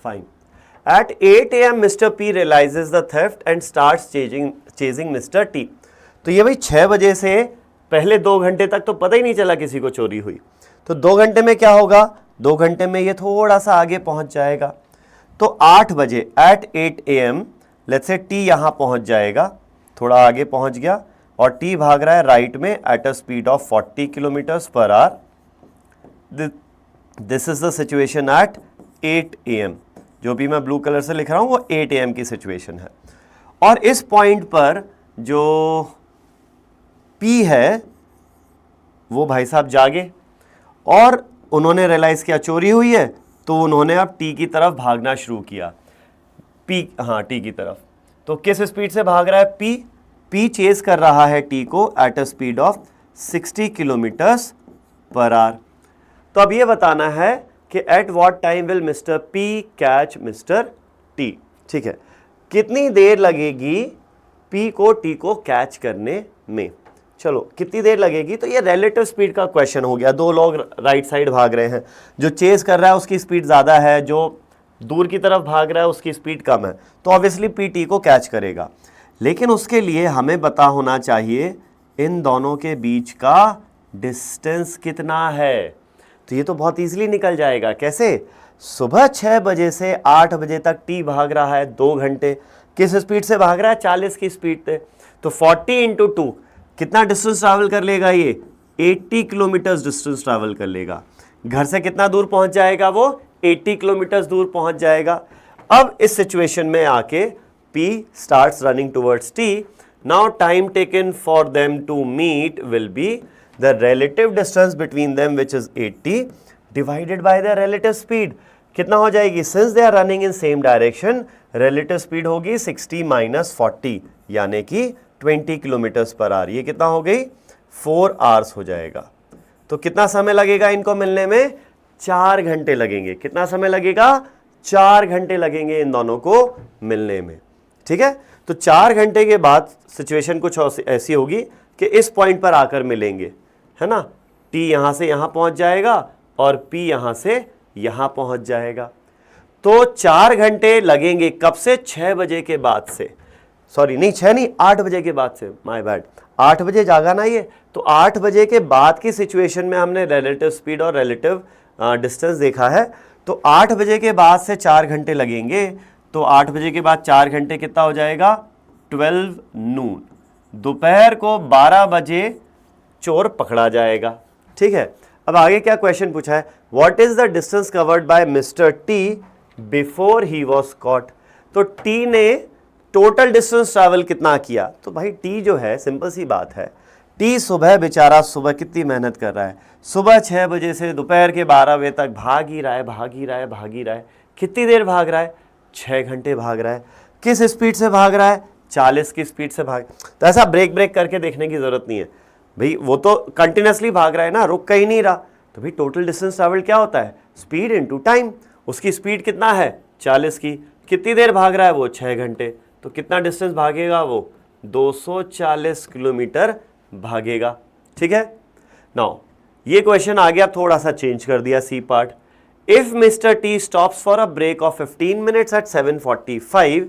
Fine. At 8 AM mister P realises the theft and starts chasing mister T. तो ये भाई 6 बजे से पहले 2 घंटे तक तो पता ही नहीं चला किसी को चोरी हुई। तो 2 घंटे में क्या होगा, 2 घंटे में ये थोड़ा सा आगे पहुंच जाएगा। तो 8 बजे at 8 AM let's say T यहां पहुंच जाएगा, थोड़ा आगे पहुंच गया, और टी भाग रहा है राइट में eight a speed of 40 kilometres per our. This is the situation eight 8 AM। जो भी मैं ब्लू कलर से लिख रहा हूं वो 8 AM की सिचुएशन है। और इस पॉइंट पर जो पी है वो भाई साहब जागे और उन्होंने रियलाइज किया चोरी हुई है, तो उन्होंने अब टी की तरफ भागना शुरू किया। टी की तरफ। तो किस स्पीड से भाग रहा है पी चेस कर रहा है टी को eight a speed of 60 kilometres per hour. तो अब ये बताना है कि at what time will mister P catch mister T. ठीक है, कितनी देर लगेगी पी को टी को कैच करने में। चलो कितनी देर लगेगी, तो ये रिलेटिव स्पीड का क्वेश्चन हो गया। 2 लोग राइट साइड भाग रहे हैं, जो चेस कर रहा है उसकी स्पीड ज़्यादा है, जो दूर की तरफ भाग रहा है उसकी स्पीड कम है, तो ऑब्वियसली पी टी को कैच करेगा। लेकिन उसके लिए हमें पता होना चाहिए इन दोनों के बीच का डिस्टेंस कितना है। तो ये तो बहुत ईजिली निकल जाएगा। कैसे, सुबह 6 बजे से 8 बजे तक टी भाग रहा है 2 घंटे, किस स्पीड से भाग रहा है, 40 की स्पीड से। तो 40 इंटू 2 कितना डिस्टेंस ट्रैवल कर लेगा, ये 80 किलोमीटर्स डिस्टेंस ट्रैवल कर लेगा। घर से कितना दूर पहुंच जाएगा, वो 80 किलोमीटर्स दूर पहुंच जाएगा। अब इस सिचुएशन में आके P starts running towards T. Now time taken for them to meet will be the relative distance between them, which is 80 divided by their relative speed. कितना हो जाएगी, since they are running in same direction, relative speed होगी 60 minus 40, यानी कि 20 kilometres per hour. ये कितना हो गई? 4 आवर्स हो जाएगा। तो कितना समय लगेगा इनको मिलने में? 4 घंटे लगेंगे। कितना समय लगेगा? 4 घंटे लगेंगे इन दोनों को मिलने में। ठीक है, तो 4 घंटे के बाद सिचुएशन कुछ ऐसी होगी कि इस पॉइंट पर आकर मिलेंगे, है ना। टी यहां से यहां पहुंच जाएगा और पी यहां से यहां पहुंच जाएगा। तो 4 घंटे लगेंगे कब से? 6 बजे के बाद से। सॉरी, नहीं 6 नहीं, 8 बजे के बाद से, माय बैड। 8 बजे जागा ना ये, तो 8 बजे के बाद की सिचुएशन में हमने रिलेटिव स्पीड और रिलेटिव डिस्टेंस देखा है। तो 8 बजे के बाद से 4 घंटे लगेंगे। तो 8 बजे के बाद 4 घंटे कितना हो जाएगा? 12 नून। दोपहर को 12 बजे चोर पकड़ा जाएगा। ठीक है, अब आगे क्या क्वेश्चन पूछा है? What is the distance covered by mister tea before he was caught. तो टी ने टोटल डिस्टेंस ट्रैवल कितना किया? तो भाई टी जो है, सिंपल सी बात है, टी सुबह बेचारा सुबह कितनी मेहनत कर रहा है, सुबह 6 बजे से दोपहर के 12 बजे तक भाग ही रहा है। कितनी देर भाग रहा है? 6 घंटे भाग रहा है। किस स्पीड से भाग रहा है? 40 की स्पीड से भाग। तो ऐसा ब्रेक करके देखने की जरूरत नहीं है भाई, वो तो कंटिन्यूसली भाग रहा है ना, रुक कहीं नहीं रहा। तो भाई टोटल डिस्टेंस ट्रैवल क्या होता है? Speed into time. उसकी स्पीड कितना है? 40 की। कितनी देर भाग रहा है वो? 6 घंटे। तो कितना डिस्टेंस भागेगा वो? 240 किलोमीटर भागेगा। ठीक है, नाउ ये क्वेश्चन आ गया, थोड़ा सा चेंज कर दिया C part. If mister T stops for a break of 15 minutes at 7:45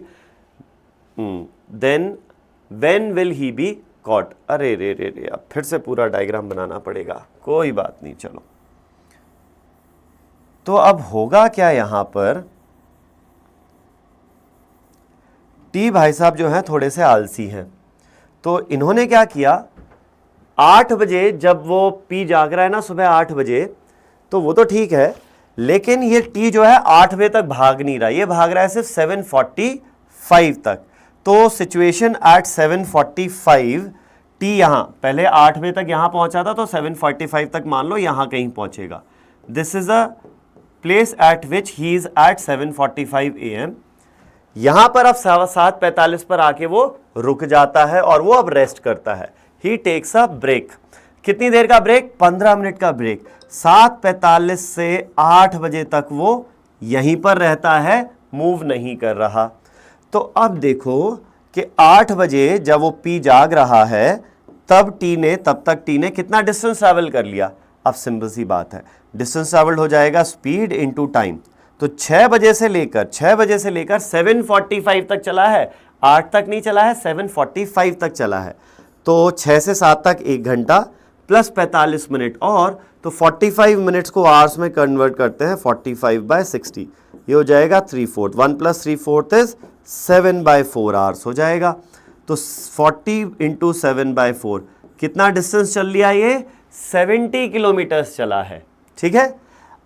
then when will he be caught. अरे रे रे रे, अब फिर से पूरा डायग्राम बनाना पड़ेगा, कोई बात नहीं, चलो। तो अब होगा क्या यहां पर? टी भाई साहब जो हैं थोड़े से आलसी हैं, तो इन्होंने क्या किया, 8 बजे जब वो पी जाग रहा है ना सुबह 8 बजे, तो वो तो ठीक है, लेकिन ये टी जो है 8 बजे तक भाग नहीं रहा, ये भाग रहा है सिर्फ 7:45 तक। तो सिचुएशन एट 7:45 टी यहां पहले 8 बजे तक यहां पहुंचा था, तो 7:45 तक मान लो यहां कहीं पहुंचेगा। This is a place at which he is at 7:45 AM। यहां पर अब 7:45 पर आके वो रुक जाता है और वो अब रेस्ट करता है। ही टेक्स अ ब्रेक। कितनी देर का ब्रेक? 15 मिनट का ब्रेक। 7:45 से 8 बजे तक वो यहीं पर रहता है, मूव नहीं कर रहा। तो अब देखो कि 8 बजे जब वो पी जाग रहा है, तब तक टी ने कितना डिस्टेंस ट्रैवल कर लिया? अब सिंपल सी बात है, डिस्टेंस ट्रैवल हो जाएगा स्पीड इनटू टाइम। तो 6 बजे से लेकर 7:45 तक चला है, 8 तक नहीं चला है, 7:45 तक चला है। तो 6 से 7 तक 1 घंटा प्लस 45 मिनट और, तो 45 मिनट्स को आवर्स में कन्वर्ट करते हैं, 45/60, ये हो जाएगा 3/4। 1 + 3/4 इज 7/4 आवर्स हो जाएगा। तो 40 × 7/4 कितना डिस्टेंस चल लिया? ये 70 किलोमीटर्स चला है। ठीक है,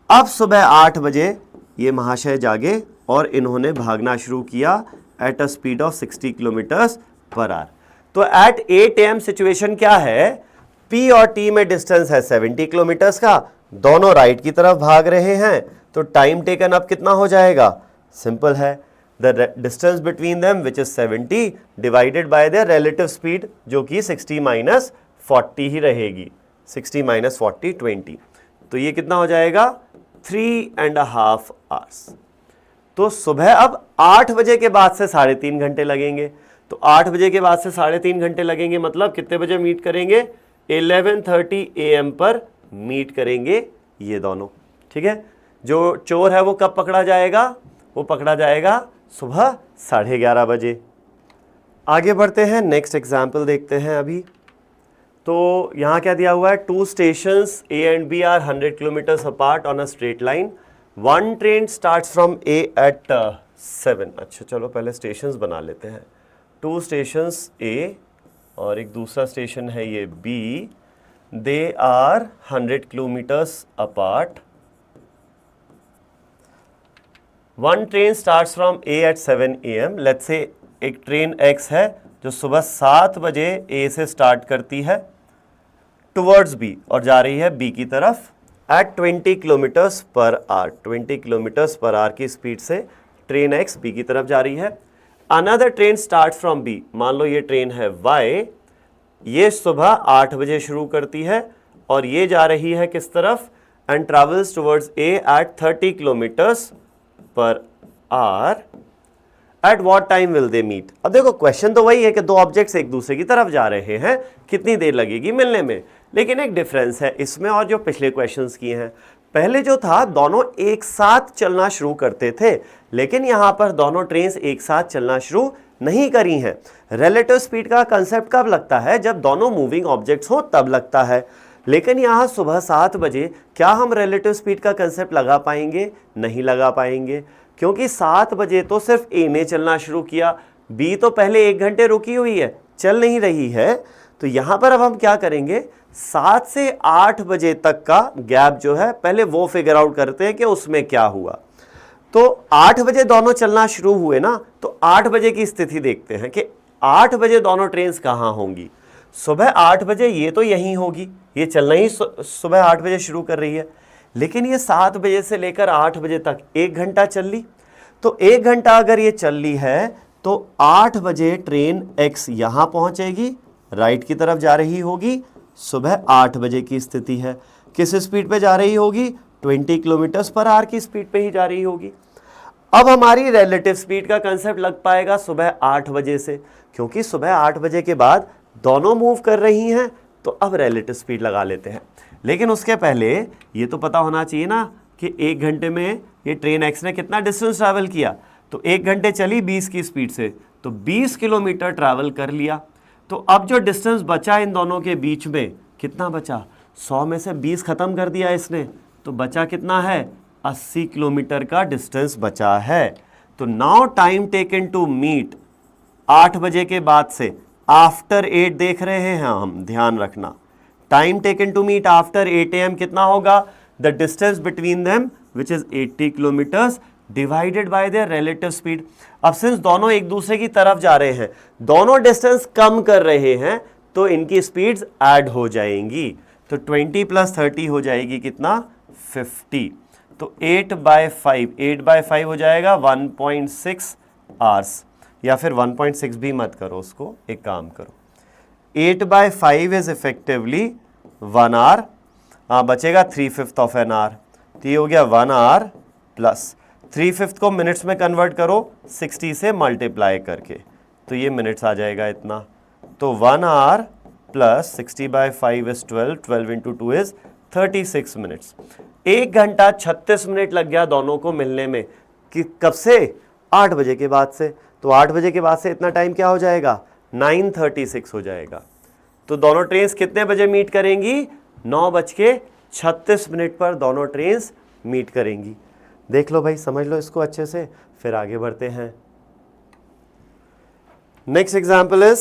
अब सुबह 8 बजे ये महाशय जागे और इन्होंने भागना शुरू किया eight a speed of 60 kilometres per hour. तो एट 8 AM सिचुएशन क्या है? पी और टी में डिस्टेंस है 70 किलोमीटर्स का, दोनों राइट की तरफ भाग रहे हैं, तो टाइम टेकन अब कितना हो जाएगा? सिंपल है, the distance between them which is 70 divided by their relative speed, जो कि 60 - 40 ही रहेगी। 60 - 40 20। तो ये कितना हो जाएगा? 3.5 आवर्स। तो सुबह अब 8 बजे के बाद से 3.5 घंटे लगेंगे। तो 8 बजे के बाद से 3.5 घंटे लगेंगे, मतलब कितने बजे मीट करेंगे? 11:30 AM पर मीट करेंगे ये दोनों। ठीक है, जो चोर है वो कब पकड़ा जाएगा? वो पकड़ा जाएगा सुबह 11:30 बजे। आगे बढ़ते हैं, नेक्स्ट एग्जाम्पल देखते हैं अभी। तो यहाँ क्या दिया हुआ है? 2 stations A and B are 100 kilometres apart on a straight line. One train starts from A at 7। अच्छा चलो पहले स्टेशंस बना लेते हैं। 2 स्टेशंस A और एक दूसरा स्टेशन है ये B, they are 100 kilometres apart. One train starts from A at 7 AM। Let's say एक ट्रेन X है जो सुबह 7 बजे A से स्टार्ट करती है टुवर्ड्स B और जा रही है B की तरफ at 20 kilometres per hour. 20 kilometres per hour की स्पीड से ट्रेन X B की तरफ जा रही है। Another train start from B, मान लो ये ट्रेन है वाई, ये सुबह 8 बजे शुरू करती है और ये जा रही है किस तरफ, and travels towards A at 30 kilometres per hour, at what time will they meet. अब देखो क्वेश्चन तो वही है कि दो ऑब्जेक्ट्स एक दूसरे की तरफ जा रहे हैं, कितनी देर लगेगी मिलने में, लेकिन एक डिफरेंस है इसमें और जो पिछले क्वेश्चंस किए हैं। पहले जो था दोनों एक साथ चलना शुरू करते थे, लेकिन यहां पर दोनों ट्रेन्स एक साथ चलना शुरू नहीं करी हैं। रिलेटिव स्पीड का कंसेप्ट कब लगता है, जब दोनों मूविंग ऑब्जेक्ट्स हो तब लगता है, लेकिन यहां सुबह 7 बजे क्या हम रिलेटिव स्पीड का कंसेप्ट लगा पाएंगे, नहीं लगा पाएंगे, क्योंकि 7 बजे तो सिर्फ ए ने चलना शुरू किया, बी तो पहले 1 घंटे रुकी हुई है, चल नहीं रही है। तो यहां पर अब हम क्या करेंगे, 7 से 8 बजे तक का गैप जो है पहले वो फिगर आउट करते हैं कि उसमें क्या हुआ। तो 8 बजे दोनों चलना शुरू हुए ना, तो 8 बजे की स्थिति देखते हैं कि 8 बजे दोनों ट्रेन्स कहां होंगी। सुबह 8 बजे ये तो यहीं होगी, ये चलना ही सुबह 8 बजे शुरू कर रही है, लेकिन ये 7 बजे से लेकर 8 बजे तक 1 घंटा चल ली। तो 1 घंटा अगर ये चल ली है तो 8 बजे ट्रेन एक्स यहां पहुंचेगी, राइट की तरफ जा रही होगी, सुबह 8 बजे की स्थिति है। किस स्पीड पे जा रही होगी, 20 किलोमीटर्स पर आवर की स्पीड पे ही जा रही होगी। अब हमारी रिलेटिव स्पीड का कंसेप्ट लग पाएगा सुबह 8 बजे से, क्योंकि सुबह 8 बजे के बाद दोनों मूव कर रही हैं, तो अब रिलेटिव स्पीड लगा लेते हैं। लेकिन उसके पहले ये तो पता होना चाहिए ना कि 1 घंटे में ये ट्रेन एक्स ने कितना डिस्टेंस ट्रैवल किया। तो 1 घंटे चली 20 की स्पीड से, तो 20 किलोमीटर ट्रैवल कर लिया। तो अब जो डिस्टेंस बचा इन दोनों के बीच में, कितना बचा, 100 में से 20 खत्म कर दिया इसने, तो बचा कितना है, 80 किलोमीटर का डिस्टेंस बचा है। तो now time taken to meet 8 बजे के बाद से, आफ्टर 8 देख रहे हैं हम, ध्यान रखना, time taken to meet after 8 AM कितना होगा, the distance between them which is 80 kilometres divided by their relative speed. अब सिंस दोनों एक दूसरे की तरफ जा रहे हैं, दोनों डिस्टेंस कम कर रहे हैं, तो इनकी स्पीड्स ऐड हो जाएंगी। तो 20 + 30 हो जाएगी कितना, 50। तो 8/5 हो जाएगा 1.6 आवर्स, या फिर 1.6 भी मत करो उसको, एक काम करो, 8/5 इज इफेक्टिवली 1 आवर, बचेगा 3/5 ऑफ एन आवर, तो ये हो गया 1 आवर प्लस 3/5 को मिनट्स में कन्वर्ट करो 60 से मल्टीप्लाई करके, तो ये मिनट्स आ जाएगा इतना। तो 1 hour plus 60/5 is 12, 12 × 2 is 36 minutes. 1 घंटा 36 मिनट लग गया दोनों को मिलने में, कि कब से, 8 बजे के बाद से। तो 8 बजे के बाद से इतना टाइम क्या हो जाएगा, 9:36 हो जाएगा। तो दोनों ट्रेन्स कितने बजे मीट करेंगी, 9:36 पर दोनों ट्रेन्स मीट करेंगी। देख लो भाई, समझ लो इसको अच्छे से, फिर आगे बढ़ते हैं। Next example is,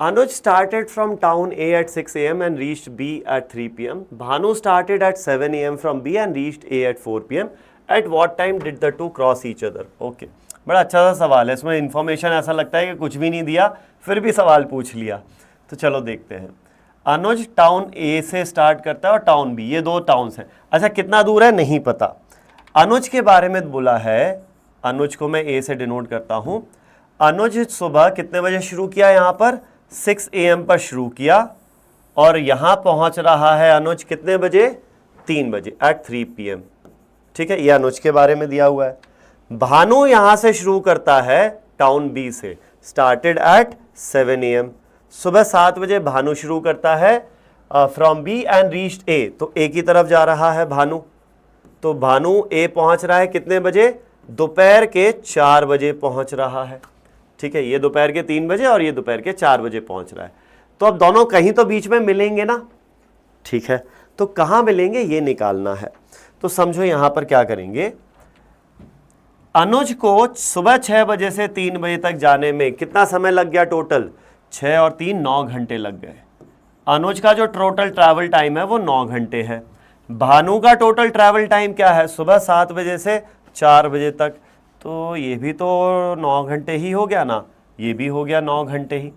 Anuj started from town A at 6 AM and reached B at 3 PM. Bhanu started at 7 AM from B and reached A at 4 PM. At what time did the two cross each other? Okay. बड़ा अच्छा सा सवाल है, इसमें information ऐसा लगता है कि कुछ भी नहीं दिया, फिर भी सवाल पूछ लिया। तो चलो देखते हैं। अनुज टाउन ए से स्टार्ट करता है और टाउन बी, ये 2 टाउन्स हैं। अच्छा कितना दूर है नहीं पता। अनुज के बारे में बोला है, अनुज को मैं ए से डिनोट करता हूं। अनुज सुबह कितने बजे शुरू किया, यहाँ पर 6 AM पर शुरू किया, और यहां पहुंच रहा है अनुज कितने बजे, 3 बजे, एट 3 PM। ठीक है, यह अनुज के बारे में दिया हुआ है। भानु यहां से शुरू करता है टाउन बी से, स्टार्टेड एट 7 AM। सुबह 7 बजे भानु शुरू करता है फ्रॉम बी एंड रीच्ड ए, तो ए की तरफ जा रहा है भानु। तो भानु ए पहुंच रहा है कितने बजे, दोपहर के 4 बजे पहुंच रहा है। ठीक है, ये दोपहर के 3 बजे और ये दोपहर के 4 बजे पहुंच रहा है। तो अब दोनों कहीं तो बीच में मिलेंगे ना, ठीक है, तो कहां मिलेंगे ये निकालना है। तो समझो यहां पर क्या करेंगे, अनुज को सुबह 6 बजे से 3 बजे तक जाने में कितना समय लग गया, टोटल 6 और 3 9 घंटे लग गए। अनुज का जो टोटल ट्रैवल टाइम है वो 9 घंटे है। भानु का टोटल ट्रैवल टाइम क्या है, सुबह 7 बजे से 4 बजे तक, तो ये भी तो 9 घंटे ही हो गया ना, ये भी हो गया 9 घंटे ही।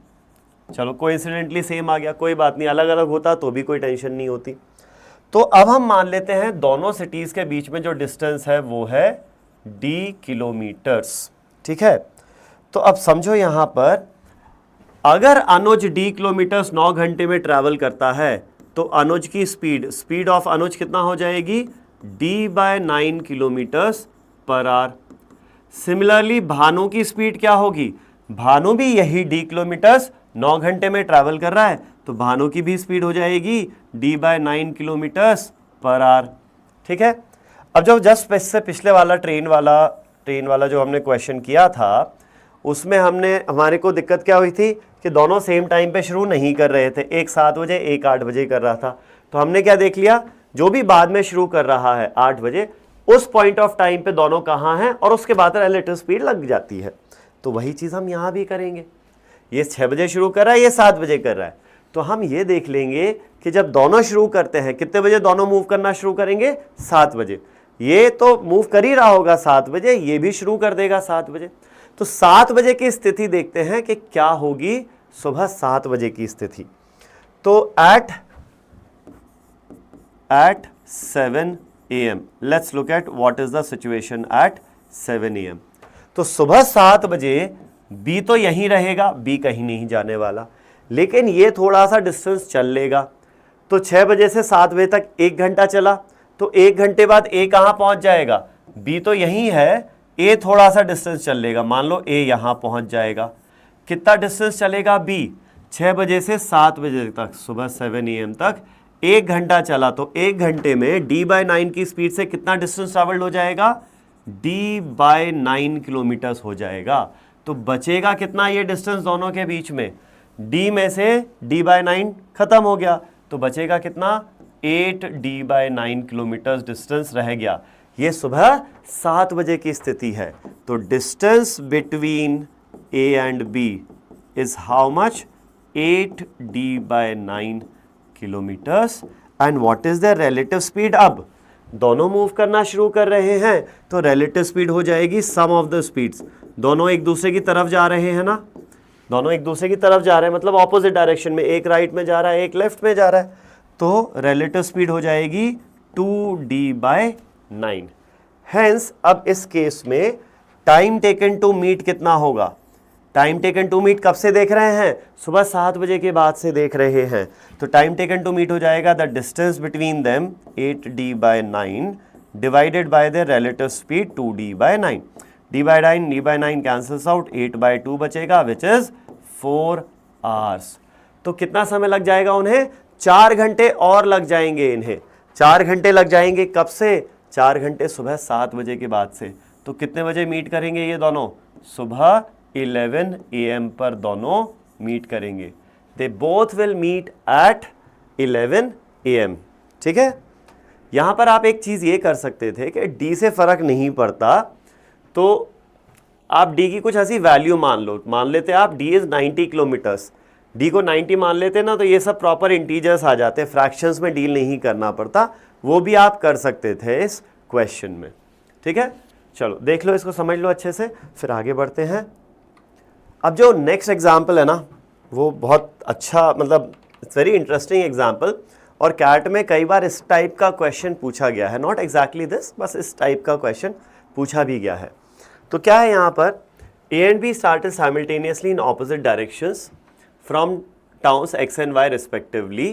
चलो कोइंसिडेंटली सेम आ गया, कोई बात नहीं, अलग अलग होता तो भी कोई टेंशन नहीं होती। तो अब हम मान लेते हैं दोनों सिटीज़ के बीच में जो डिस्टेंस है वो है d किलोमीटर्स। ठीक है, तो अब समझो यहां पर अगर अनुज d किलोमीटर्स 9 घंटे में ट्रैवल करता है तो अनुज की स्पीड ऑफ अनुज कितना हो जाएगी d/9 kilometres per our. Similarly Bhanu की स्पीड क्या होगी, भानु भी यही d किलोमीटर्स 9 घंटे में ट्रैवल कर रहा है तो भानु की भी स्पीड हो जाएगी d/9 किलोमीटर्स पर आवर। ठीक है। अब जो जस्ट इससे पिछले वाला ट्रेन वाला जो हमने क्वेश्चन किया था उसमें हमारे को दिक्कत क्या हुई थी कि दोनों सेम टाइम पे शुरू नहीं कर रहे थे, एक 7 बजे एक 8 बजे कर रहा था। तो हमने क्या देख लिया, जो भी बाद में शुरू कर रहा है 8 बजे उस पॉइंट ऑफ टाइम पे दोनों कहाँ हैं और उसके बाद रिलेटिव स्पीड लग जाती है। तो वही चीज़ हम यहाँ भी करेंगे। ये 6 बजे शुरू कर रहा है, ये 7 बजे कर रहा है, तो हम ये देख लेंगे कि जब दोनों शुरू करते हैं कितने बजे दोनों मूव करना शुरू करेंगे, 7 बजे। ये तो मूव कर ही रहा होगा 7 बजे, ये भी शुरू कर देगा 7 बजे। तो 7 बजे की स्थिति देखते हैं कि क्या होगी सुबह 7 बजे की स्थिति। तो at 7 AM let's look at what is the situation at 7 AM। तो सुबह 7 बजे बी तो यहीं रहेगा, बी कहीं नहीं जाने वाला, लेकिन ये थोड़ा सा डिस्टेंस चल लेगा। तो 6 बजे से 7 बजे तक 1 घंटा चला, तो 1 घंटे बाद ए कहाँ पहुंच जाएगा, बी तो यहीं है, ए थोड़ा सा डिस्टेंस चल लेगा, मान लो ए यहां पहुंच जाएगा। कितना डिस्टेंस चलेगा बी, 6 बजे से 7 बजे तक, सुबह 7 AM तक 1 घंटा चला, तो 1 घंटे में d/9 की स्पीड से कितना डिस्टेंस ट्रैवल्ड हो जाएगा, d/9 किलोमीटर्स हो जाएगा। तो बचेगा कितना ये डिस्टेंस दोनों के बीच में, d में से d/9 खत्म हो गया, तो बचेगा कितना 8d/9 किलोमीटर्स डिस्टेंस रह गया। ये सुबह 7 बजे की स्थिति है। तो distance between A and B is how much, 8d/9 kilometres. And what is the relative speed, अब दोनों मूव करना शुरू कर रहे हैं तो रिलेटिव स्पीड हो जाएगी सम ऑफ द स्पीड्स। दोनों एक दूसरे की तरफ जा रहे हैं ना, दोनों एक दूसरे की तरफ जा रहे हैं, मतलब ऑपोजिट डायरेक्शन में, एक राइट में जा रहा है एक लेफ्ट में जा रहा है, तो रिलेटिव स्पीड हो जाएगी 2d/9। हेंस अब इस केस में टाइम टेकन टू मीट कितना होगा, टाइम टेकन टू मीट कब से देख रहे हैं, सुबह 7 बजे के बाद से देख रहे हैं। तो टाइम टेकन टू मीट हो जाएगा the distance between them 8d/9 divided by the relative speed 2d/9। d/9 cancels out, 8/2 बचेगा विच इज 4 आवर्स। तो कितना समय लग जाएगा उन्हें, 4 घंटे और लग जाएंगे इन्हें, 4 घंटे लग जाएंगे। कब से, 4 घंटे सुबह 7 बजे के बाद से। तो कितने बजे मीट करेंगे ये दोनों, सुबह 11 AM पर दोनों मीट करेंगे। They both will meet at 11 AM। ठीक है। यहां पर आप एक चीज ये कर सकते थे कि डी से फर्क नहीं पड़ता, तो आप डी की कुछ ऐसी वैल्यू मान लेते आप डी इज 90 किलोमीटर्स, डी को 90 मान लेते ना, तो ये सब प्रॉपर इंटीजर्स आ जाते, फ्रैक्शंस में डील नहीं करना पड़ता। वो भी आप कर सकते थे इस क्वेश्चन में। ठीक है, चलो देख लो, इसको समझ लो अच्छे से, फिर आगे बढ़ते हैं। अब जो नेक्स्ट एग्जाम्पल है ना, वो बहुत अच्छा, मतलब इट्स वेरी इंटरेस्टिंग एग्जाम्पल, और कैट में कई बार इस टाइप का क्वेश्चन पूछा गया है, नॉट एग्जैक्टली दिस, बस इस टाइप का क्वेश्चन पूछा भी गया है। तो क्या है यहाँ पर, A and B started simultaneously in opposite directions from towns X and Y respectively,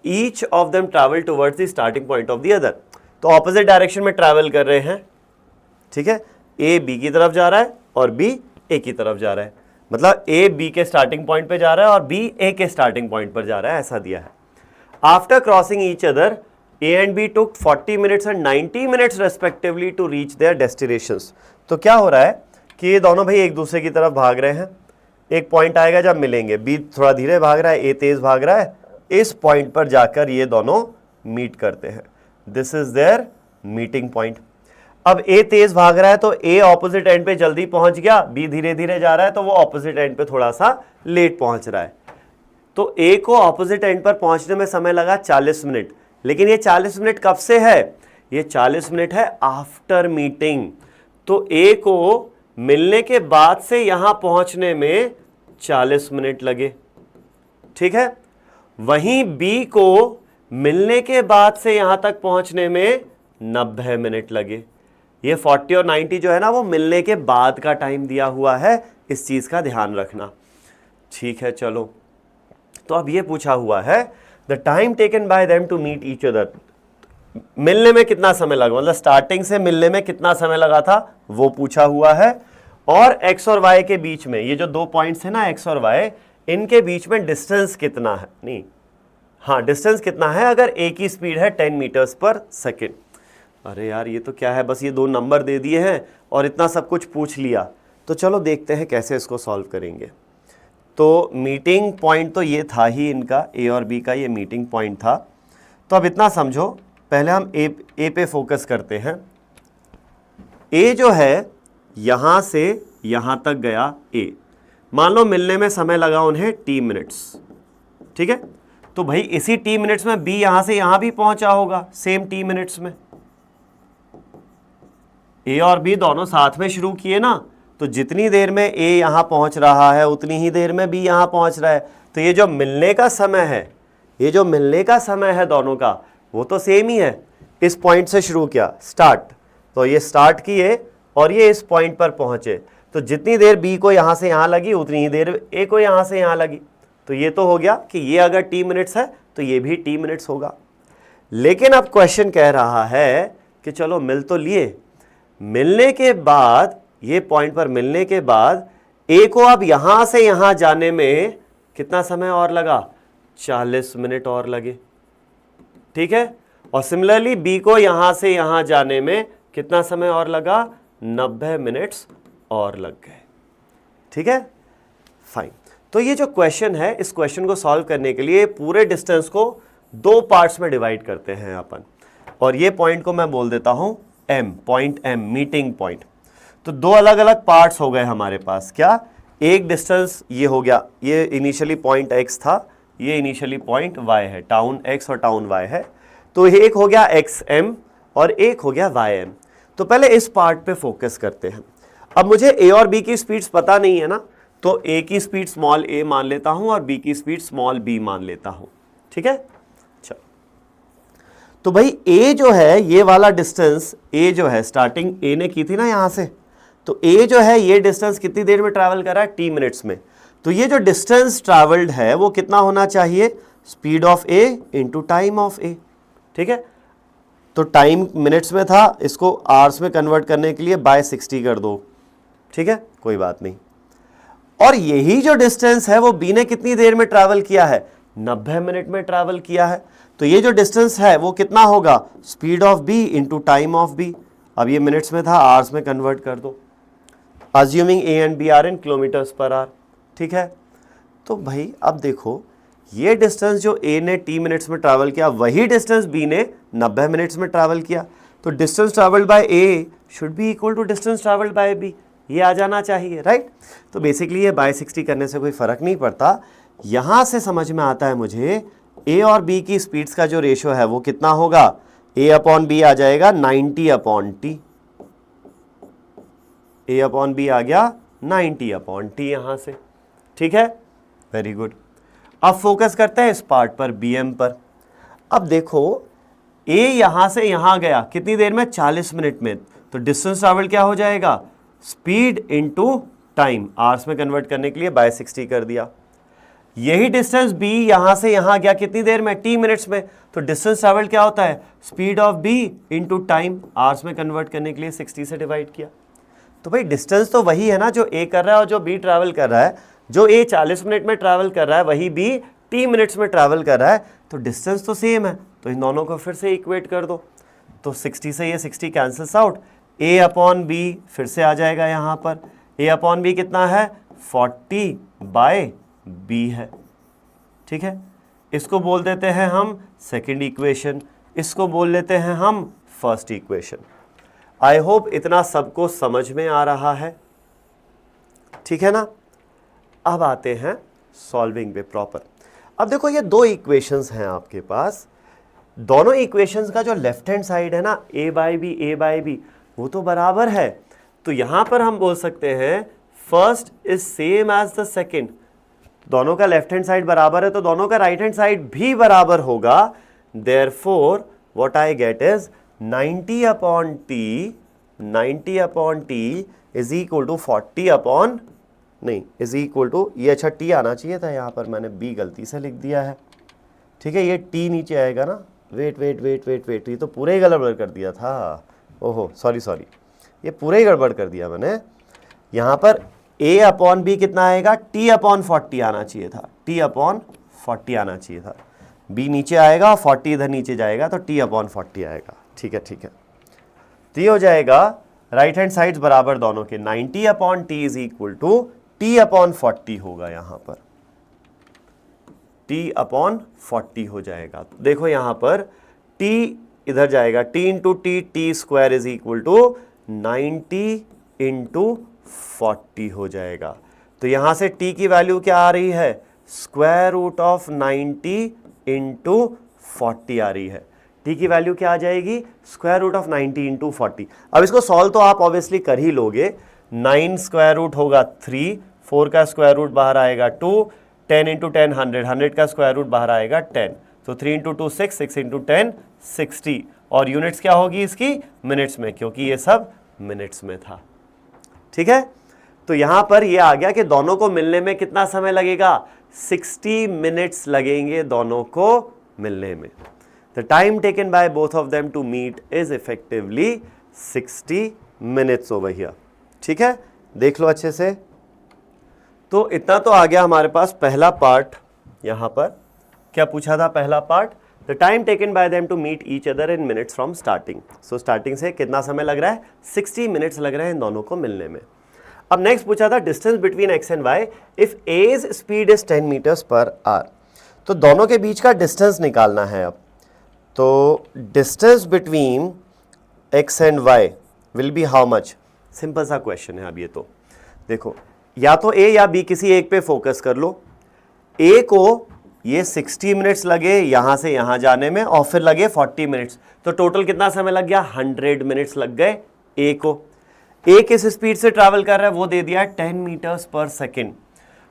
each of them travel towards the starting point of the other. तो ऑपोजिट डायरेक्शन में ट्रैवल कर रहे हैं। ठीक है, ए बी की तरफ जा रहा है और बी ए की तरफ जा रहा है, मतलब ए बी के स्टार्टिंग पॉइंट पे जा रहा है और बी ए के स्टार्टिंग पॉइंट पर जा रहा है, ऐसा दिया है। After crossing each other A and B took 40 minutes and 90 minutes respectively to reach their destinations. तो क्या हो रहा है कि ये दोनों भाई एक दूसरे की तरफ भाग रहे हैं, एक पॉइंट आएगा जब मिलेंगे, बी थोड़ा धीरे भाग रहा है, ए तेज भाग रहा है, इस पॉइंट पर जाकर ये दोनों मीट करते हैं। This is their meeting point. अब ए तेज भाग रहा है तो ए ऑपोजिट एंड पे जल्दी पहुंच गया, बी धीरे धीरे जा रहा है तो वो ऑपोजिट एंड पे थोड़ा सा लेट पहुंच रहा है। तो ए को ऑपोजिट एंड पर पहुंचने में समय लगा 40 मिनट, लेकिन ये 40 मिनट कब से है, ये 40 मिनट है आफ्टर मीटिंग। तो ए को मिलने के बाद से यहां पहुंचने में 40 मिनट लगे। ठीक है, वहीं बी को मिलने के बाद से यहां तक पहुंचने में 90 मिनट लगे। ये 40 और 90 जो है ना वो मिलने के बाद का टाइम दिया हुआ है, इस चीज का ध्यान रखना। ठीक है, चलो तो अब ये पूछा हुआ है the time taken by them to meet each other, मिलने में कितना समय लगा, मतलब स्टार्टिंग से मिलने में कितना समय लगा था वो पूछा हुआ है। और एक्स और वाई के बीच में ये जो दो पॉइंट्स है ना एक्स और वाई, इनके बीच में डिस्टेंस कितना है, नहीं हाँ डिस्टेंस कितना है अगर ए की स्पीड है 10 मीटर्स पर सेकेंड। अरे यार ये तो क्या है, बस ये दो नंबर दे दिए हैं और इतना सब कुछ पूछ लिया। तो चलो देखते हैं कैसे इसको सॉल्व करेंगे। तो मीटिंग पॉइंट तो ये था ही इनका, ए और बी का ये मीटिंग पॉइंट था। तो अब इतना समझो, पहले हम ए पे फोकस करते हैं। ए जो है यहाँ से यहाँ तक गया ए, मान लो मिलने में समय लगा उन्हें t मिनट्स, ठीक है। तो भाई इसी t मिनट्स में बी यहाँ से यहाँ भी पहुँचा होगा सेम t मिनट्स में। ए और बी दोनों साथ में शुरू किए ना, तो जितनी देर में ए यहाँ पहुँच रहा है उतनी ही देर में बी यहाँ पहुँच रहा है। तो ये जो मिलने का समय है, ये जो मिलने का समय है दोनों का वो तो सेम ही है। इस पॉइंट से शुरू किया स्टार्ट, तो ये स्टार्ट किए और ये इस पॉइंट पर पहुँचे, तो जितनी देर बी को यहाँ से यहाँ लगी उतनी ही देर ए को यहाँ से यहाँ लगी। तो ये तो हो गया कि ये अगर t मिनट्स है तो ये भी t मिनट्स होगा। लेकिन अब क्वेश्चन कह रहा है कि चलो मिल तो लिए, मिलने के बाद ये पॉइंट पर मिलने के बाद ए को अब यहां से यहां जाने में कितना समय और लगा, 40 मिनट और लगे, ठीक है। और सिमिलरली बी को यहां से यहां जाने में कितना समय और लगा, 90 मिनट्स और लग गए, ठीक है, फाइन। तो ये जो क्वेश्चन है, इस क्वेश्चन को सॉल्व करने के लिए पूरे डिस्टेंस को दो पार्ट्स में डिवाइड करते हैं अपन, और ये पॉइंट को मैं बोल देता हूं M, point M, meeting point. तो दो अलग अलग पार्ट्स हो गए हमारे पास, क्या, एक डिस्टेंस ये हो गया, ये इनिशियली पॉइंट एक्स था, ये इनिशियली पॉइंट वाई है, टाउन एक्स और टाउन वाई है। तो एक हो गया एक्स एम और एक हो गया वाई एम। तो पहले इस पार्ट पे फोकस करते हैं। अब मुझे ए और बी की स्पीड्स पता नहीं है ना, तो ए की स्पीड स्मॉल ए मान लेता हूं और बी की स्पीड स्मॉल बी मान लेता हूं, ठीक है। चलो तो भाई ए जो है, ये वाला डिस्टेंस ए जो है, स्टार्टिंग ए ने की थी ना यहां से, तो ए जो है ये डिस्टेंस कितनी देर में ट्रैवल कर रहा है, t मिनट्स में। तो ये जो डिस्टेंस ट्रैवल्ड है वो कितना होना चाहिए, speed of A into time of A, ठीक है। तो टाइम मिनट्स में था, इसको आवर्स में कन्वर्ट करने के लिए बाय 60 कर दो, ठीक है, कोई बात नहीं। और यही जो डिस्टेंस है वो बी ने कितनी देर में ट्रैवल किया है, 90 मिनट में ट्रैवल किया है। तो ये जो डिस्टेंस है वो कितना होगा, speed of B into time of B. अब ये मिनट्स में था, आवर्स में कन्वर्ट कर दो, assuming A and B are in kilometres per hour, ठीक है। तो भाई अब देखो, ये डिस्टेंस जो ए ने t मिनट्स में ट्रैवल किया, वही डिस्टेंस बी ने 90 मिनट्स में ट्रैवल किया। तो distance travelled by A should be equal to distance travelled by B, ये आ जाना चाहिए, राइट। तो बेसिकली ये बाय 60 करने से कोई फर्क नहीं पड़ता। यहां से समझ में आता है मुझे ए और बी की स्पीड्स का जो रेशियो है वो कितना होगा, ए अपॉन बी आ जाएगा 90 अपॉन टी, ए अपॉन बी आ गया 90 अपॉन टी यहां से, ठीक है, वेरी गुड। अब फोकस करते हैं इस पार्ट पर, बी एम पर। अब देखो ए यहां से यहां गया कितनी देर में, 40 मिनट में। तो डिस्टेंस ट्रैवल क्या हो जाएगा, स्पीड इनटू टाइम, आवर्स में कन्वर्ट करने के लिए बाय 60 कर दिया। यही डिस्टेंस बी यहां से यहां गया कितनी देर में, t मिनट्स में। तो डिस्टेंस ट्रैवल क्या होता है, speed of B into time, hours में कन्वर्ट करने के लिए 60 से डिवाइड किया। तो भाई डिस्टेंस तो वही है ना जो ए कर रहा है और जो बी ट्रैवल कर रहा है। जो ए 40 मिनट में ट्रैवल कर रहा है वही बी t मिनट्स में ट्रैवल कर रहा है, तो डिस्टेंस तो सेम है। तो इन दोनों को फिर से इक्वेट कर दो, तो 60 से ये 60 कैंसल्स आउट, ए अपॉन बी फिर से आ जाएगा यहाँ पर। ए अपॉन बी कितना है, 40 बाय बी है, ठीक है। इसको बोल देते हैं हम सेकेंड इक्वेशन, इसको बोल लेते हैं हम फर्स्ट इक्वेशन। आई होप इतना सबको समझ में आ रहा है, ठीक है ना। अब आते हैं सॉल्विंग पे प्रॉपर। अब देखो ये दो इक्वेशंस हैं आपके पास, दोनों इक्वेशंस का जो लेफ्ट हैंड साइड है ना, a बाई बी वो तो बराबर है। तो यहां पर हम बोल सकते हैं first is same as the second, दोनों का लेफ्ट हैंड साइड बराबर है तो दोनों का राइट हैंड साइड भी बराबर होगा। Therefore what I get is 90 upon T 90 upon T is equal to 40 upon, नहीं इज इक्वल टू, ये अच्छा टी आना चाहिए था, यहाँ पर मैंने बी गलती से लिख दिया है, ठीक है, ये टी नीचे आएगा ना, wait wait wait wait wait, ये तो पूरा ही गड़बड़ कर दिया था, ओहो सॉरी सॉरी, ये पूरा ही गड़बड़ कर दिया मैंने। यहाँ पर a अपॉन बी कितना आएगा, t अपॉन 40 आना चाहिए था, t अपॉन 40 आना चाहिए था, b नीचे आएगा 40 इधर नीचे जाएगा तो t अपॉन 40 आएगा, ठीक है ठीक है। तो ये हो जाएगा राइट हैंड साइड्स बराबर दोनों के, 90 upon T is equal to T upon 40 होगा, यहाँ पर t अपॉन 40 हो जाएगा। तो देखो यहाँ पर t इधर जाएगा, t into T, T square is equal to 90 into 40 हो जाएगा। तो यहाँ से t की वैल्यू क्या आ रही है, स्क्वायर रूट ऑफ 90 इंटू 40 आ रही है। t की वैल्यू क्या आ जाएगी, स्क्वायर रूट ऑफ 90 इंटू 40। अब इसको सॉल्व तो आप ऑब्वियसली कर ही लोगे, 9 स्क्वायर रूट होगा 3, 4 का स्क्वायर रूट बाहर आएगा 2, 10 इंटू 10 100, 100 का स्क्वायर रूट बाहर आएगा 10, तो 3 इंटू 2 6, 6 इंटू 10 60, और यूनिट्स क्या होगी इसकी, मिनट्स में, क्योंकि ये सब मिनट्स में था, ठीक है। तो यहां पर ये आ गया कि दोनों को मिलने में कितना समय लगेगा, 60 मिनट्स लगेंगे दोनों को मिलने में। The time taken by both of them to meet is effectively 60 minutes over here, ठीक है, देख लो अच्छे से। तो इतना तो आ गया हमारे पास पहला पार्ट। यहां पर क्या पूछा था पहला part, the time taken by them to meet each other in minutes from starting. So starting से कितना समय लग रहा है, 60 मिनट्स लग रहे हैं इन दोनों को मिलने में। अब नेक्स्ट पूछा था distance between X and Y if A's speed is 10 metres per hour. तो दोनों के बीच का डिस्टेंस निकालना है। अब तो distance between X and Y will be how much, simple सा क्वेश्चन है। अब ये तो देखो, या तो ए या बी किसी एक पे फोकस कर लो। ए को ये 60 मिनट्स लगे यहां से यहां जाने में, और फिर लगे 40 मिनट्स, तो टोटल कितना समय लग गया, 100 मिनट्स लग गए ए को। ए किस स्पीड से ट्रैवल कर रहा है वो दे दिया है 10 मीटर्स पर सेकेंड,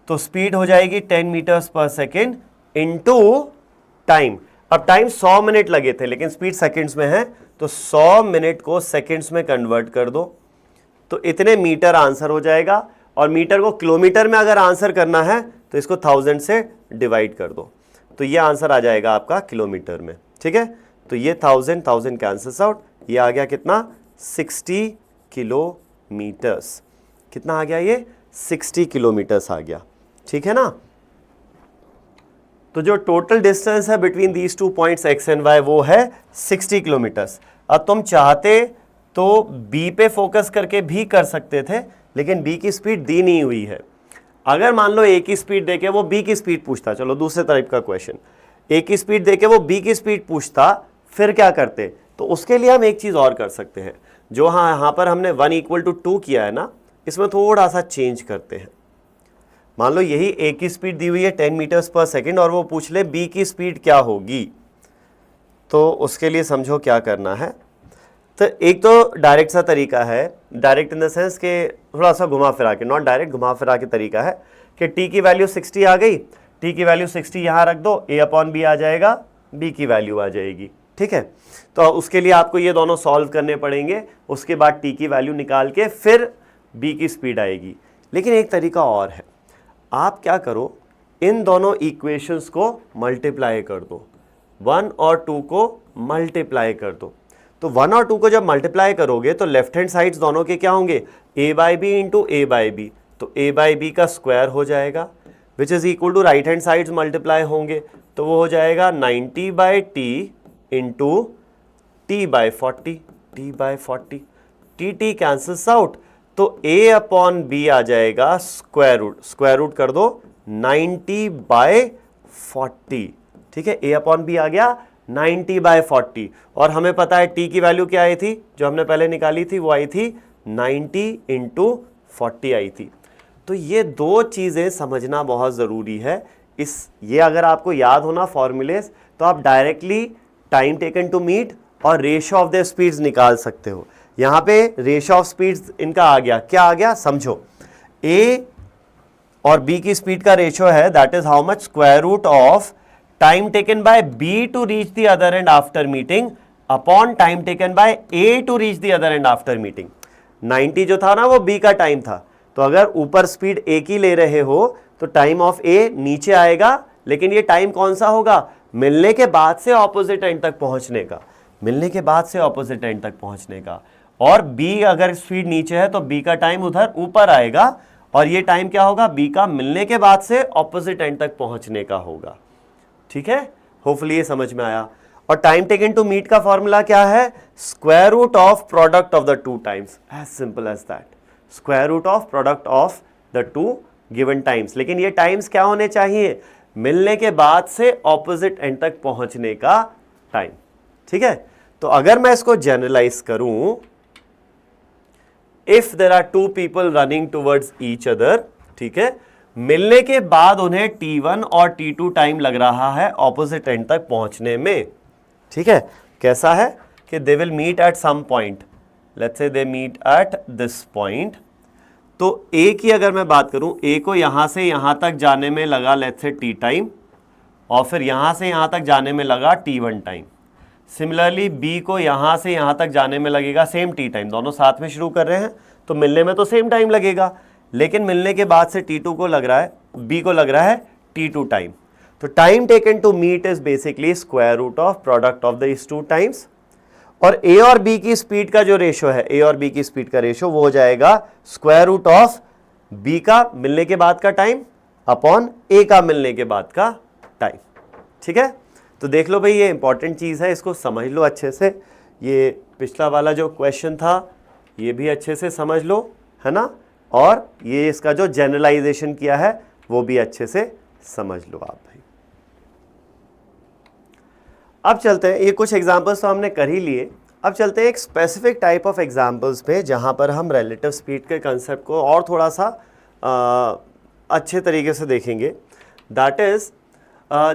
तो स्पीड हो जाएगी 10 मीटर्स पर सेकेंड इंटू टाइम। अब टाइम 100 मिनट लगे थे लेकिन स्पीड सेकेंड्स में है, तो 100 मिनट को सेकेंड्स में कन्वर्ट कर दो, तो इतने मीटर आंसर हो जाएगा। और मीटर को किलोमीटर में अगर आंसर करना है तो इसको 1000 से डिवाइड कर दो, तो ये आंसर आ जाएगा आपका किलोमीटर में, ठीक है। तो ये 1000 कैंसल्स आउट, ये आ गया कितना, 60 किलोमीटर्स। कितना आ गया ये, 60 किलोमीटर्स आ गया, ठीक है ना। तो जो टोटल डिस्टेंस है between these two points X and Y वो है 60 किलोमीटर्स। अब तुम चाहते तो बी पे फोकस करके भी कर सकते थे, लेकिन बी की स्पीड दी नहीं हुई है। अगर मान लो ए की स्पीड देके वो बी की स्पीड पूछता, चलो दूसरे टाइप का क्वेश्चन, ए की स्पीड देके वो बी की स्पीड पूछता, फिर क्या करते, तो उसके लिए हम एक चीज और कर सकते हैं। जो हाँ यहाँ पर हमने 1 = 2 किया है ना, इसमें थोड़ा सा चेंज करते हैं। मान लो यही ए की स्पीड दी हुई है 10 मीटर्स पर सेकेंड, और वो पूछ ले बी की स्पीड क्या होगी, तो उसके लिए समझो क्या करना है। तो एक तो डायरेक्ट सा तरीका है, डायरेक्ट इन द सेंस के थोड़ा सा घुमा फिरा के, नॉट डायरेक्ट, घुमा फिरा के तरीका है कि टी की वैल्यू 60 आ गई, टी की वैल्यू 60 यहाँ रख दो, ए अपॉन बी आ जाएगा, बी की वैल्यू आ जाएगी, ठीक है। तो उसके लिए आपको ये दोनों सॉल्व करने पड़ेंगे, उसके बाद टी की वैल्यू निकाल के फिर बी की स्पीड आएगी। लेकिन एक तरीका और है, आप क्या करो, इन दोनों इक्वेशंस को मल्टीप्लाई कर दो, 1 और 2 को मल्टीप्लाई कर दो। तो 1 और 2 को जब मल्टीप्लाई करोगे तो लेफ्ट हैंड साइड्स दोनों के क्या होंगे, a by B into A by B, तो a बाई बी का स्क्वायर हो जाएगा, which is equal to right hand sides multiply होंगे, तो वो हो जाएगा 90 by T into T by 40, T by 40, T cancels out, तो a अपॉन बी आ जाएगा स्क्वायर रूट कर दो 90 बाई 40, ठीक है। a अपॉन बी आ गया 90 बाई 40, और हमें पता है t की वैल्यू क्या आई थी, जो हमने पहले निकाली थी वो आई थी 90 इंटू 40 आई थी। तो ये दो चीज़ें समझना बहुत ज़रूरी है। ये अगर आपको याद होना फॉर्मूलेस, तो आप directly time taken to meet और रेशियो ऑफ द स्पीड्स निकाल सकते हो। यहाँ पे रेशियो ऑफ स्पीड्स इनका आ गया, क्या आ गया समझो, a और b की स्पीड का रेशियो है, that is how much, square root of time taken by B to reach the other end after meeting upon time taken by A to reach the other end after meeting. 90 जो था ना वो B का time था, तो अगर ऊपर speed ए की ले रहे हो तो टाइम ऑफ ए नीचे आएगा, लेकिन ये टाइम कौन सा होगा, मिलने के बाद से ऑपोजिट एंड तक पहुंचने का, मिलने के बाद से ऑपोजिट एंड तक पहुंचने का। और बी अगर स्पीड नीचे है तो बी का टाइम उधर ऊपर आएगा, और ये टाइम क्या होगा, बी का मिलने के बाद से ऑपोजिट एंड तक पहुंचने का होगा। ठीक है, होपफुली ये समझ में आया। और टाइम टेकन टू मीट का फॉर्मूला क्या है, square root of product of the two times, as simple as that, square root of product of the two given times. लेकिन ये टाइम्स क्या होने चाहिए, मिलने के बाद से ऑपोजिट एंड तक पहुंचने का टाइम। ठीक है, तो अगर मैं इसको जनरलाइज करूं, if there are two people running towards each other, ठीक है, मिलने के बाद उन्हें T1 और T2 टाइम लग रहा है ऑपोजिट एंड तक पहुंचने में। ठीक है, कैसा है कि they will meet at some point, let's say they meet at this point. तो ए की अगर मैं बात करूं, ए को यहां से यहां तक जाने में लगा लेट्स से T टाइम, और फिर यहां से यहां तक जाने में लगा T1 टाइम। सिमिलरली बी को यहां से यहां तक जाने में लगेगा सेम T टाइम, दोनों साथ में शुरू कर रहे हैं तो मिलने में तो सेम टाइम लगेगा, लेकिन मिलने के बाद से T2 को लग रहा है, B को लग रहा है T2 टाइम। तो time taken to meet is basically square root of product of this two times. और A और B की स्पीड का जो रेशो है, A और B की स्पीड का रेशो वो हो जाएगा स्क्वायर रूट ऑफ B का मिलने के बाद का टाइम अपॉन A का मिलने के बाद का टाइम। ठीक है, तो देख लो भाई, ये इंपॉर्टेंट चीज़ है, इसको समझ लो अच्छे से। ये पिछला वाला जो क्वेश्चन था ये भी अच्छे से समझ लो, है ना, और ये इसका जो जनरलाइजेशन किया है वो भी अच्छे से समझ लो आप भाई। अब चलते हैं, ये कुछ एग्जांपल्स तो हमने कर ही लिए, अब चलते हैं एक स्पेसिफिक टाइप ऑफ एग्जांपल्स पे जहां पर हम रिलेटिव स्पीड के कंसेप्ट को और थोड़ा सा अच्छे तरीके से देखेंगे। दैट इज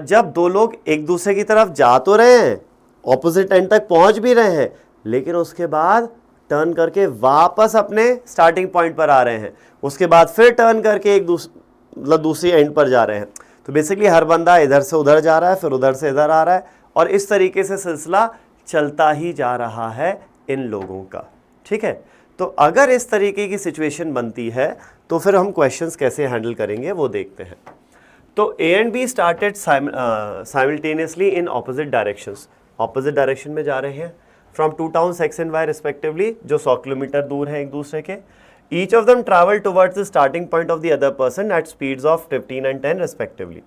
जब दो लोग एक दूसरे की तरफ जा तो रहे हैं, ऑपोजिट एंड तक पहुंच भी रहे हैं, लेकिन उसके बाद टर्न करके वापस अपने स्टार्टिंग पॉइंट पर आ रहे हैं, उसके बाद फिर टर्न करके एक दूसरी एंड पर जा रहे हैं। तो बेसिकली हर बंदा इधर से उधर जा रहा है, फिर उधर से इधर आ रहा है, और इस तरीके से सिलसिला चलता ही जा रहा है इन लोगों का। ठीक है, तो अगर इस तरीके की सिचुएशन बनती है तो फिर हम क्वेश्चंस कैसे हैंडल करेंगे वो देखते हैं। तो A and B started simultaneously in opposite directions, opposite direction में जा रहे हैं from two towns X and Y respectively, जो 100 किलोमीटर दूर है एक दूसरे के। Each of them travel towards the starting point of the other person at speeds of 15 and 10 respectively.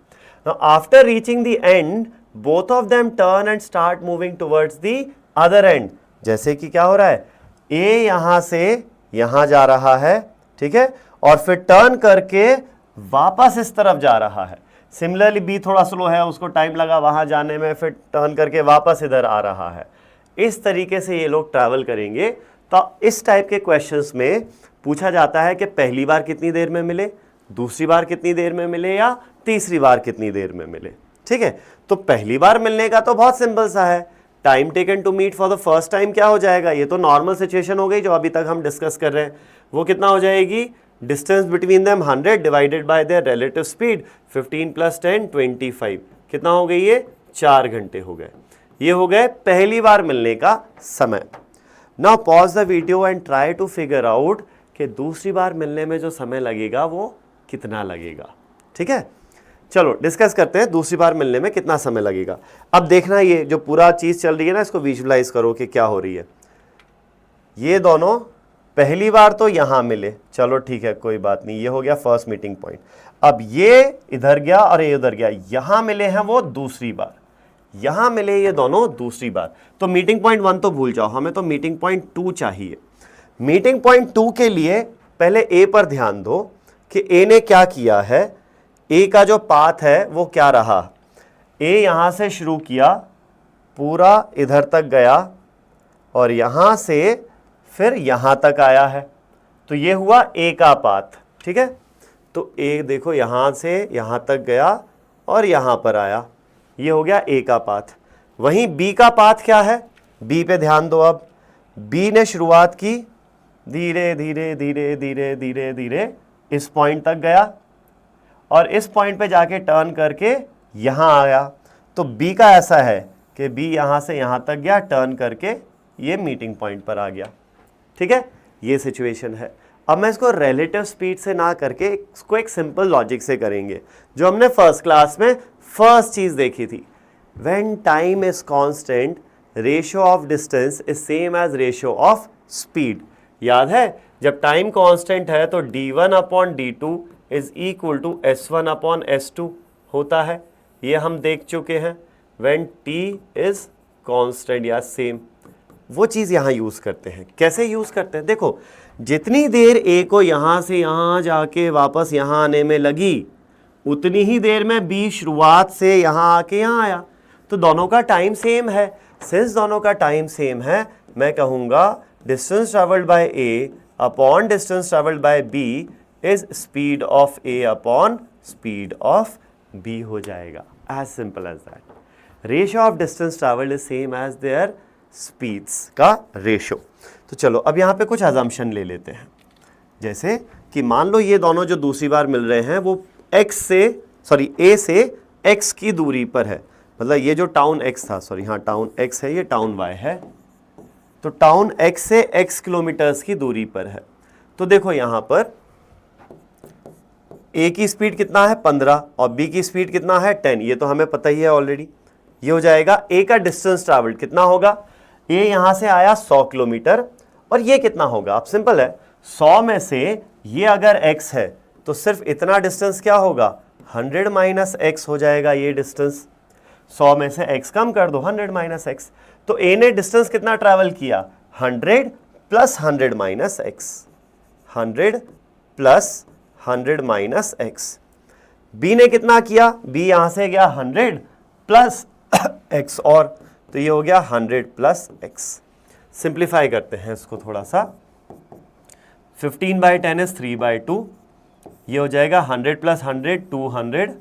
Now after reaching the end, both of them turn and start moving towards the other end. जैसे कि क्या हो रहा है, A यहां से यहां जा रहा है, ठीक है, और फिर टर्न करके वापस इस तरफ जा रहा है। सिमिलरली B थोड़ा स्लो है, उसको टाइम लगा वहां जाने में, फिर टर्न करके वापस इधर आ रहा है। इस तरीके से ये लोग ट्रैवल करेंगे। तो इस टाइप के क्वेश्चंस में पूछा जाता है कि पहली बार कितनी देर में मिले, दूसरी बार कितनी देर में मिले, या तीसरी बार कितनी देर में मिले। ठीक है, तो पहली बार मिलने का तो बहुत सिंपल सा है, time taken to meet for the first time क्या हो जाएगा, ये तो नॉर्मल सिचुएशन हो गई जो अभी तक हम डिस्कस कर रहे हैं, वो कितना हो जाएगी, distance between them 100 divided by their relative speed 15 + 10 25, कितना हो गई ये, 4 घंटे हो गए। ये हो गए पहली बार मिलने का समय। Now pause the video and try to figure out कि दूसरी बार मिलने में जो समय लगेगा वो कितना लगेगा। ठीक है, चलो डिस्कस करते हैं दूसरी बार मिलने में कितना समय लगेगा। अब देखना, ये जो पूरा चीज चल रही है ना, इसको विजुलाइज करो कि क्या हो रही है। ये दोनों पहली बार तो यहां मिले, चलो ठीक है कोई बात नहीं, ये हो गया फर्स्ट मीटिंग पॉइंट। अब ये इधर गया और ये उधर गया, यहां मिले हैं वो दूसरी बार, यहां मिले ये दोनों दूसरी बार। तो मीटिंग पॉइंट 1 तो भूल जाओ, हमें तो मीटिंग पॉइंट 2 चाहिए। मीटिंग पॉइंट 2 के लिए पहले ए पर ध्यान दो कि ए ने क्या किया है। ए का जो पाथ है वो क्या रहा, ए यहां से शुरू किया, पूरा इधर तक गया, और यहां से फिर यहां तक आया है, तो ये हुआ ए का पाथ। ठीक है, तो ए देखो यहां से यहां तक गया और यहां पर आया, ये हो गया ए का पाथ। वहीं बी का पाथ क्या है, बी पे ध्यान दो। अब बी ने शुरुआत की, धीरे धीरे धीरे धीरे धीरे धीरे इस पॉइंट तक गया, और इस पॉइंट पे जाके टर्न करके यहां आया। तो बी का ऐसा है कि बी यहां से यहां तक गया, टर्न करके ये मीटिंग पॉइंट पर आ गया। ठीक है, ये सिचुएशन है। अब मैं इसको रिलेटिव स्पीड से ना करके इसको एक सिंपल लॉजिक से करेंगे, जो हमने फर्स्ट क्लास में फर्स्ट चीज़ देखी थी। When time is constant, ratio of distance is same as ratio of speed. याद है, जब टाइम कांस्टेंट है तो d1 upon d2 is equal to s1 upon s2 होता है। ये हम देख चुके हैं। व्हेन t इज कांस्टेंट या सेम, वो चीज़ यहाँ यूज़ करते हैं। कैसे यूज़ करते हैं? देखो, जितनी देर a को यहाँ से यहाँ जाके वापस यहाँ आने में लगी, उतनी ही देर में b शुरुआत से यहाँ आके यहाँ आया, तो दोनों का टाइम सेम है। सिंस दोनों का टाइम सेम है, मैं कहूँगा distance travelled by a upon distance travelled by b is speed of a upon speed of b हो जाएगा। As simple as that. Ratio of distance travelled is same as their speeds का ratio. तो चलो अब यहाँ पे कुछ assumption ले लेते हैं। जैसे कि मान लो ये दोनों जो दूसरी बार मिल रहे हैं वो a से x की दूरी पर है। मतलब ये जो टाउन x था, टाउन x है, ये टाउन y है। तो टाउन x से x किलोमीटर्स की दूरी पर है। तो देखो यहाँ पर a की स्पीड कितना है 15 और b की स्पीड कितना है 10, ये तो हमें पता ही है ऑलरेडी। ये हो जाएगा a का डिस्टेंस ट्रैवल्ड कितना होगा, a यहाँ से आया 100 किलोमीटर और ये कितना होगा। अब सिंपल है, 100 में से ये अगर x है तो सिर्फ इतना डिस्टेंस क्या होगा, 100 माइनस x हो जाएगा ये डिस्टेंस। 100 में से x कम कर दो, 100 माइनस x। तो a ने डिस्टेंस कितना ट्रैवल किया, 100 plus 100 minus x, 100 plus 100 minus x। b ने कितना किया, b यहां से गया 100 प्लस x और, तो ये हो गया 100 प्लस x। सिंप्लीफाई करते हैं इसको थोड़ा सा। 15/10 इज 3/2, ये हो जाएगा 100 प्लस 100 200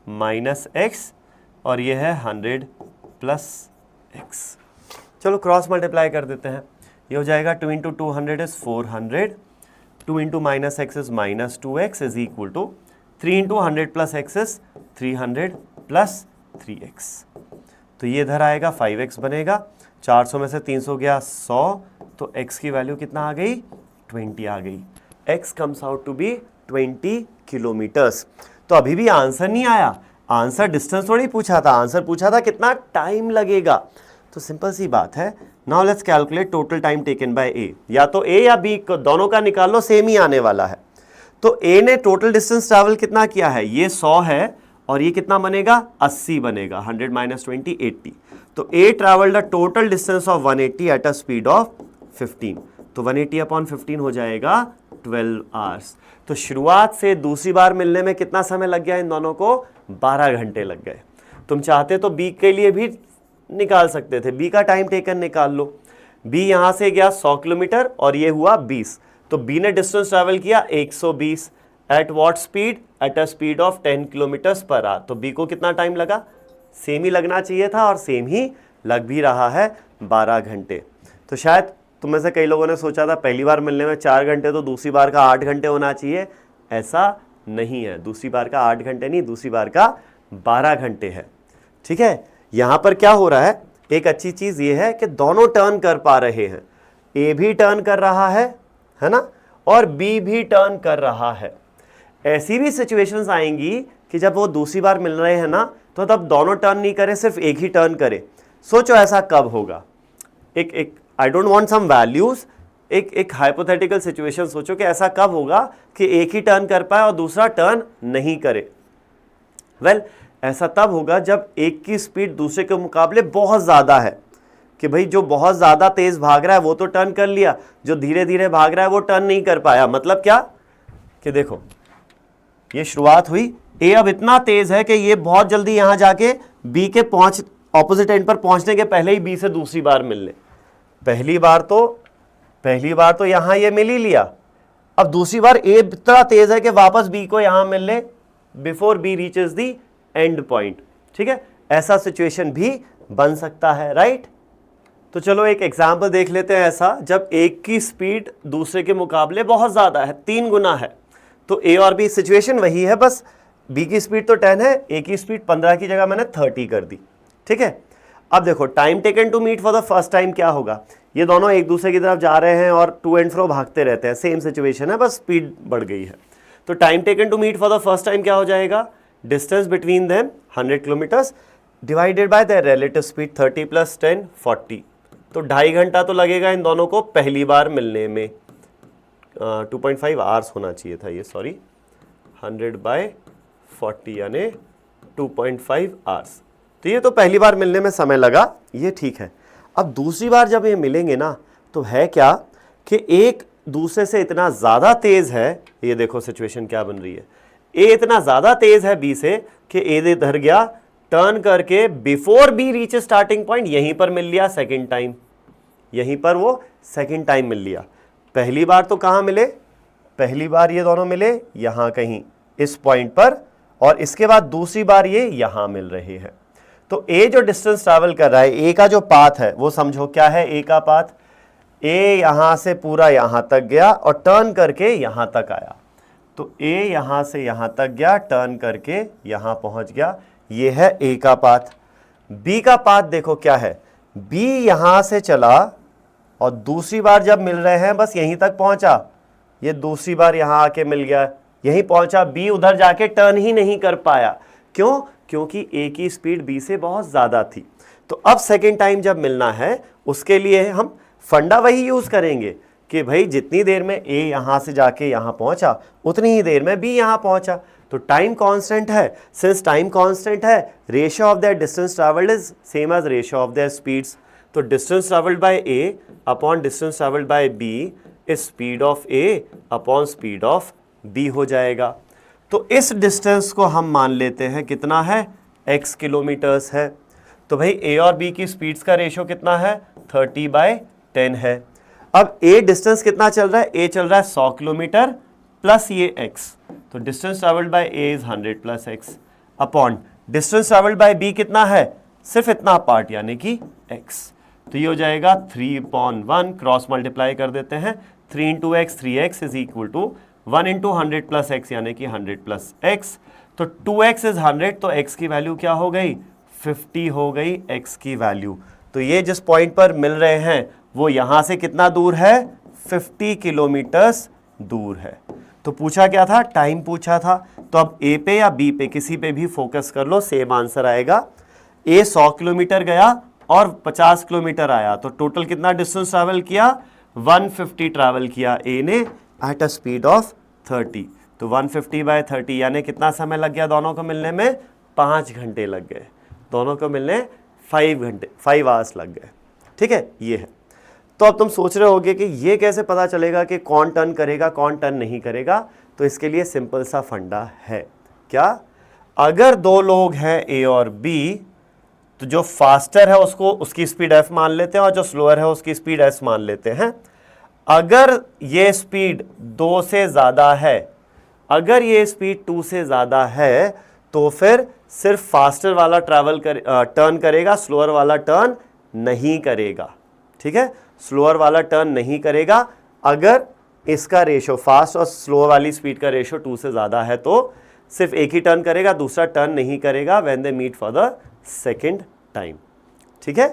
माइनस x और ये है 100 प्लस x। चलो क्रॉस मल्टीप्लाई कर देते हैं। ये हो जाएगा 2 into 200 is 400, 2 into minus x is minus 2x is equal to 3 into 100 plus x is 300 plus 3x। तो ये इधर आएगा 5x बनेगा। 400 में से 300 गया 100, तो x की वैल्यू कितना आ गई, 20 आ गई। x comes out to be 20 kilometres. तो अभी भी आंसर नहीं आया, आंसर डिस्टेंस थोड़ी पूछा था, आंसर पूछा था कितना टाइम लगेगा। तो सिंपल सी बात है। Now let's calculate total time taken bye a। या तो a या b दोनों का निकाल लो, सेम ही आने वाला है। तो a ने टोटल डिस्टेंस ट्रैवल कितना किया है, ये 100 है और ये कितना बनेगा 80 बनेगा, 100 माइनस 20 80। तो a travelled the total distance of 180 eight a speed of 15। तो 180 अपॉन 15 हो जाएगा 12 आवर्स। तो शुरुआत से दूसरी बार मिलने में कितना समय लग गया इन दोनों को, 12 घंटे लग गए। तुम चाहते तो b के लिए भी निकाल सकते थे, b का टाइम टेकन निकाल लो। b यहां से गया 100 किलोमीटर और ये हुआ 20, तो b ने डिस्टेंस ट्रैवल किया 120 eight what speed, eight a speed of 10 kilometres per hour. तो b को कितना टाइम लगा, सेम ही लगना चाहिए था और सेम ही लग भी रहा है, 12 घंटे। तो शायद तुम में से कई लोगों ने सोचा था पहली बार मिलने में 4 घंटे, तो दूसरी बार का 8 घंटे होना चाहिए। ऐसा नहीं है, दूसरी बार का 8 घंटे नहीं, दूसरी बार का 12 घंटे है। ठीक है, यहाँ पर क्या हो रहा है, एक अच्छी चीज़ ये है कि दोनों टर्न कर पा रहे हैं। ए भी टर्न कर रहा है ना, और बी भी टर्न कर रहा है। ऐसी भी सिचुएशंस आएंगी कि जब वो दूसरी बार मिल रहे हैं ना, तो तब दोनों टर्न नहीं करे, सिर्फ एक ही टर्न करे। सोचो ऐसा कब होगा। एक I don't want some values, एक हाइपोथेटिकल सिचुएशन सोचो कि ऐसा कब होगा कि एक ही टर्न कर पाए और दूसरा टर्न नहीं करे। वेल, ऐसा तब होगा जब एक की स्पीड दूसरे के मुकाबले बहुत ज़्यादा है, कि भाई जो बहुत ज़्यादा तेज़ भाग रहा है वो तो टर्न कर लिया, जो धीरे धीरे भाग रहा है वो टर्न नहीं कर पाया। मतलब क्या कि देखो, ये शुरुआत हुई, ए अब इतना तेज़ है कि ये बहुत जल्दी यहाँ जाके बी के ऑपोजिट एंड पर पहुँचने के पहले ही बी से दूसरी बार मिल ले। पहली बार तो यहाँ ये मिल ही लिया, अब दूसरी बार ए इतना तेज़ है कि वापस बी को यहाँ मिल ले before B reaches the end point. ठीक है, ऐसा सिचुएशन भी बन सकता है, राइट। तो चलो एक एग्जाम्पल देख लेते हैं ऐसा, जब एक की स्पीड दूसरे के मुकाबले बहुत ज़्यादा है, 3 गुना है। तो ए और बी सिचुएशन वही है, बस बी की स्पीड तो 10 है, ए की स्पीड 15 की जगह मैंने 30 कर दी। ठीक है, अब देखो time taken to meet for the first time क्या होगा, ये दोनों एक दूसरे की तरफ जा रहे हैं और टू एंड फ्रो भागते रहते हैं, सेम सिचुएशन है, बस स्पीड बढ़ गई है। तो time taken to meet for the first time क्या हो जाएगा, distance between them 100 kilometres divided by their relative speed 30 + 10 40। तो 2.5 घंटा तो लगेगा इन दोनों को पहली बार मिलने में। 2.5 आवर्स होना चाहिए था ये, सॉरी, 100/40 यानी 2.5 आवर्स। तो ये तो पहली बार मिलने में समय लगा, ये ठीक है। अब दूसरी बार जब ये मिलेंगे ना, तो है क्या कि एक दूसरे से इतना ज़्यादा तेज़ है, ये देखो सिचुएशन क्या बन रही है, ए इतना ज़्यादा तेज़ है बी से कि ए इधर गया, टर्न करके before B reach starting point यहीं पर मिल लिया सेकेंड टाइम, यहीं पर वो सेकेंड टाइम मिल लिया। पहली बार तो कहाँ मिले, पहली बार ये दोनों मिले यहाँ कहीं इस पॉइंट पर, और इसके बाद दूसरी बार ये यहाँ मिल रहे हैं। तो ए जो डिस्टेंस ट्रैवल कर रहा है, ए का जो पाथ है वो समझो क्या है, ए का पाथ, ए यहाँ से पूरा यहाँ तक गया और टर्न करके यहाँ तक आया। तो ए यहाँ से यहाँ तक गया, टर्न करके यहाँ पहुँच गया, ये है ए का पाथ। बी का पाथ देखो क्या है, बी यहाँ से चला और दूसरी बार जब मिल रहे हैं बस यहीं तक पहुँचा, ये दूसरी बार यहाँ आके मिल गया, यहीं पहुँचा, बी उधर जाके टर्न ही नहीं कर पाया। क्यों? क्योंकि ए की स्पीड बी से बहुत ज़्यादा थी। तो अब सेकेंड टाइम जब मिलना है उसके लिए हम फंडा वही यूज़ करेंगे कि भाई जितनी देर में ए यहाँ से जाके यहाँ पहुँचा उतनी ही देर में बी यहाँ पहुँचा। तो टाइम कांस्टेंट है, सिंस टाइम कांस्टेंट है, ratio of their distance travelled is same as ratio of their speeds. तो distance travelled by A upon distance travelled by B is speed of A upon speed of B हो जाएगा। तो इस distance को हम मान लेते हैं कितना है, x किलोमीटर्स है। तो भाई ए और बी की स्पीड्स का रेशियो कितना है, 30/10 है। अब ए डिस्टेंस कितना चल रहा है, ए चल रहा है 100 किलोमीटर प्लस ये x, तो distance travelled by A is 100 + x upon distance travelled by B कितना है, सिर्फ इतना पार्ट यानी कि x। तो ये हो जाएगा 3/1, क्रॉस मल्टीप्लाई कर देते हैं, 3 × x 3x is equal to 1 × 100 + x यानी कि 100 + x। तो 2x इज 100, तो x की वैल्यू क्या हो गई, 50 हो गई x की वैल्यू। तो ये जिस पॉइंट पर मिल रहे हैं वो यहाँ से कितना दूर है, 50 किलोमीटर्स दूर है। तो पूछा क्या था, टाइम पूछा था। तो अब ए पे या बी पे किसी पे भी फोकस कर लो, सेम आंसर आएगा। ए 100 किलोमीटर गया और 50 किलोमीटर आया, तो टोटल कितना डिस्टेंस ट्रैवल किया, 150 ट्रैवल किया ए ने एट अ स्पीड ऑफ 30। तो 150/30 यानी कितना समय लग गया दोनों को मिलने में, 5 घंटे लग गए। दोनों को मिलने 5 घंटे, 5 आवर्स लग गए। ठीक है, ये है। तो अब तुम सोच रहे होगे कि ये कैसे पता चलेगा कि कौन टर्न करेगा कौन टर्न नहीं करेगा। तो इसके लिए सिंपल सा फंडा है, क्या, अगर दो लोग हैं ए और बी, तो जो फास्टर है उसको उसकी स्पीड f मान लेते हैं और जो स्लोअर है उसकी स्पीड s मान लेते हैं। अगर ये स्पीड 2 से ज़्यादा है, अगर ये स्पीड 2 से ज़्यादा है, तो फिर सिर्फ फास्टर वाला टर्न करेगा, स्लोअर वाला टर्न नहीं करेगा। ठीक है, स्लोअर वाला टर्न नहीं करेगा। अगर इसका रेशो, फास्ट और स्लो वाली स्पीड का रेशो 2 से ज़्यादा है तो सिर्फ एक ही टर्न करेगा, दूसरा टर्न नहीं करेगा when they meet for the second time. ठीक है,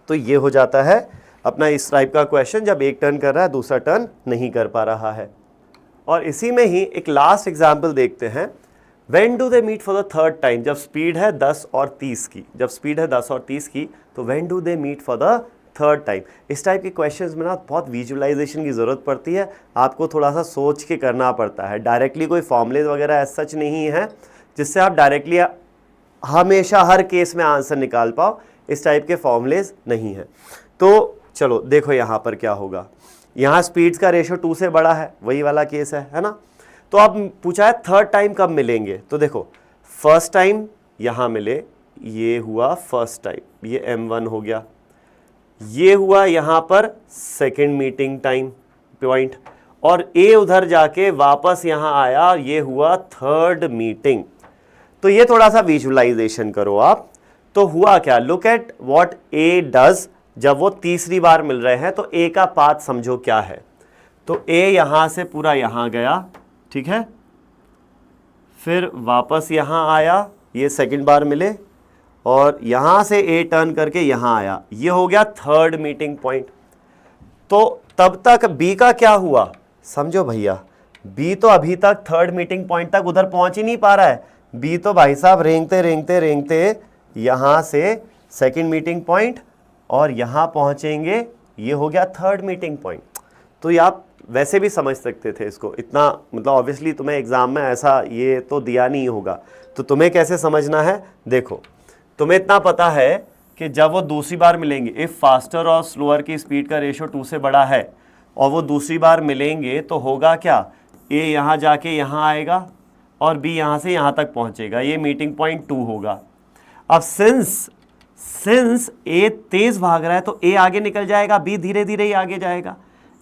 तो ये हो जाता है अपना इस टाइप का क्वेश्चन, जब एक टर्न कर रहा है दूसरा टर्न नहीं कर पा रहा है। और इसी में ही एक लास्ट एग्जाम्पल देखते हैं, when do they meet for the third time, जब स्पीड है 10 और 30 की, जब स्पीड है 10 और 30 की, तो when do they meet for the third time. इस टाइप के क्वेश्चंस में ना बहुत विजुअलाइजेशन की ज़रूरत पड़ती है, आपको थोड़ा सा सोच के करना पड़ता है। डायरेक्टली कोई फॉर्मूले वगैरह एज सच नहीं है जिससे आप डायरेक्टली हमेशा हर केस में आंसर निकाल पाओ, इस टाइप के फॉर्मूलेज नहीं है। तो चलो देखो यहाँ पर क्या होगा, यहाँ स्पीड्स का रेशो 2 से बड़ा है, वही वाला केस है ना। तो अब पूछा है थर्ड टाइम कब मिलेंगे, तो देखो फर्स्ट टाइम यहाँ मिले, ये हुआ फर्स्ट टाइम, ये m1 हो गया, ये हुआ यहाँ पर सेकेंड मीटिंग टाइम पॉइंट, और ए उधर जाके वापस यहाँ आया, ये हुआ थर्ड मीटिंग। तो ये थोड़ा सा विजुअलाइजेशन करो आप। तो हुआ क्या, look at what A does, जब वो तीसरी बार मिल रहे हैं तो ए का पाथ समझो क्या है। तो ए यहाँ से पूरा यहाँ गया, ठीक है, फिर वापस यहाँ आया, ये सेकंड बार मिले, और यहाँ से ए टर्न करके यहाँ आया, ये हो गया थर्ड मीटिंग पॉइंट। तो तब तक बी का क्या हुआ समझो भैया, बी तो अभी तक थर्ड मीटिंग पॉइंट तक उधर पहुंच ही नहीं पा रहा है। बी तो भाई साहब रेंगते रेंगते रेंगते यहाँ से सेकंड मीटिंग पॉइंट और यहाँ पहुँचेंगे, ये हो गया थर्ड मीटिंग पॉइंट। तो ये आप वैसे भी समझ सकते थे इसको, इतना मतलब ऑब्वियसली तुम्हें एग्जाम में ऐसा ये तो दिया नहीं होगा, तो तुम्हें कैसे समझना है, देखो तुम्हें इतना पता है कि जब वो दूसरी बार मिलेंगे, इफ़ फास्टर और स्लोअर की स्पीड का रेशो 2 से बड़ा है और वो दूसरी बार मिलेंगे तो होगा क्या, ए यहाँ जाके यहाँ आएगा और बी यहाँ से यहाँ तक पहुँचेगा, ये मीटिंग पॉइंट 2 होगा। अब सिंस ए तेज भाग रहा है तो ए आगे निकल जाएगा, बी धीरे धीरे ही आगे जाएगा।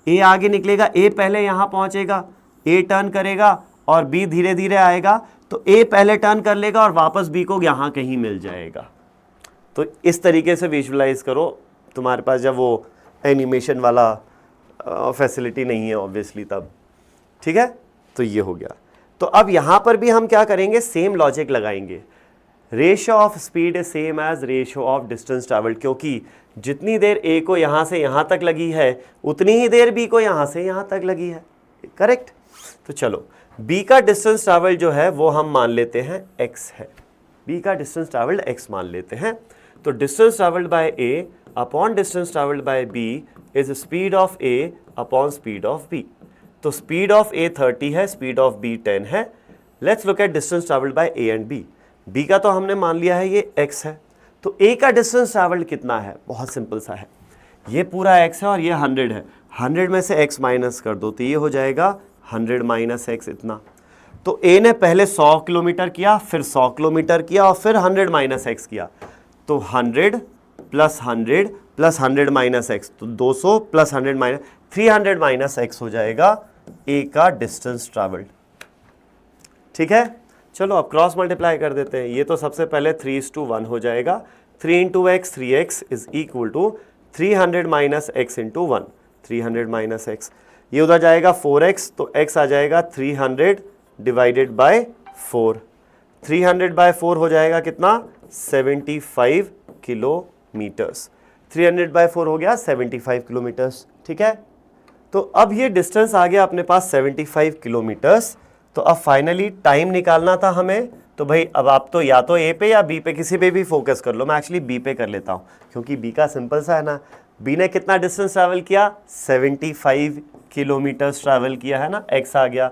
ए आगे निकलेगा, ए पहले यहाँ पहुँचेगा, ए टर्न करेगा और बी धीरे धीरे आएगा, तो ए पहले टर्न कर लेगा और वापस बी को यहाँ कहीं मिल जाएगा। तो इस तरीके से विजुलाइज करो, तुम्हारे पास जब वो एनिमेशन वाला फैसिलिटी नहीं है ऑब्वियसली तब, ठीक है। तो ये हो गया। तो अब यहाँ पर भी हम क्या करेंगे, सेम लॉजिक लगाएंगे, ratio of speed is same as ratio of distance travelled, क्योंकि जितनी देर ए को यहाँ से यहाँ तक लगी है उतनी ही देर बी को यहाँ से यहाँ तक लगी है, करेक्ट। तो चलो बी का डिस्टेंस ट्रैवल जो है वो हम मान लेते हैं x है, बी का डिस्टेंस ट्रैवल्ड x मान लेते हैं। तो distance travelled bye a upon distance travelled bye b is speed of a upon speed of b। तो स्पीड ऑफ a 30 है, स्पीड ऑफ b 10 है। Let's look at distance travelled bye a and b। b का तो हमने मान लिया है ये x है, तो a का डिस्टेंस ट्रैवल्ड कितना है, बहुत सिंपल सा है, ये पूरा x है और ये 100 है, 100 में से x माइनस कर दो तो ये हो जाएगा 100 माइनस x इतना। तो a ने पहले 100 किलोमीटर किया, फिर 100 किलोमीटर किया और फिर 100 माइनस x किया, तो 100 प्लस 100 प्लस 100 माइनस x, तो 200 प्लस 100 माइनस 300 माइनस x हो जाएगा a का डिस्टेंस ट्रैवल्ड, ठीक है। चलो अब क्रॉस मल्टीप्लाई कर देते हैं, ये तो सबसे पहले 3:1 हो जाएगा, 3 × x 3x is equal to 300 minus x into 1, 300 minus x, ये उधर जाएगा 4x, तो x आ जाएगा 300 डिवाइडेड बाय 4, 300 बाय 4 हो जाएगा कितना, 75 किलोमीटर्स, 300 बाय 4 हो गया 75 किलोमीटर्स, ठीक है। तो अब ये डिस्टेंस आ गया अपने पास 75 किलोमीटर्स। तो अब फाइनली टाइम निकालना था हमें, तो भाई अब आप तो या तो ए पे या बी पे किसी पे भी फोकस कर लो, मैं एक्चुअली बी पे कर लेता हूँ क्योंकि बी का सिंपल सा है ना। बी ने कितना डिस्टेंस ट्रैवल किया, 75 किलोमीटर्स ट्रैवल किया है ना, एक्स आ गया,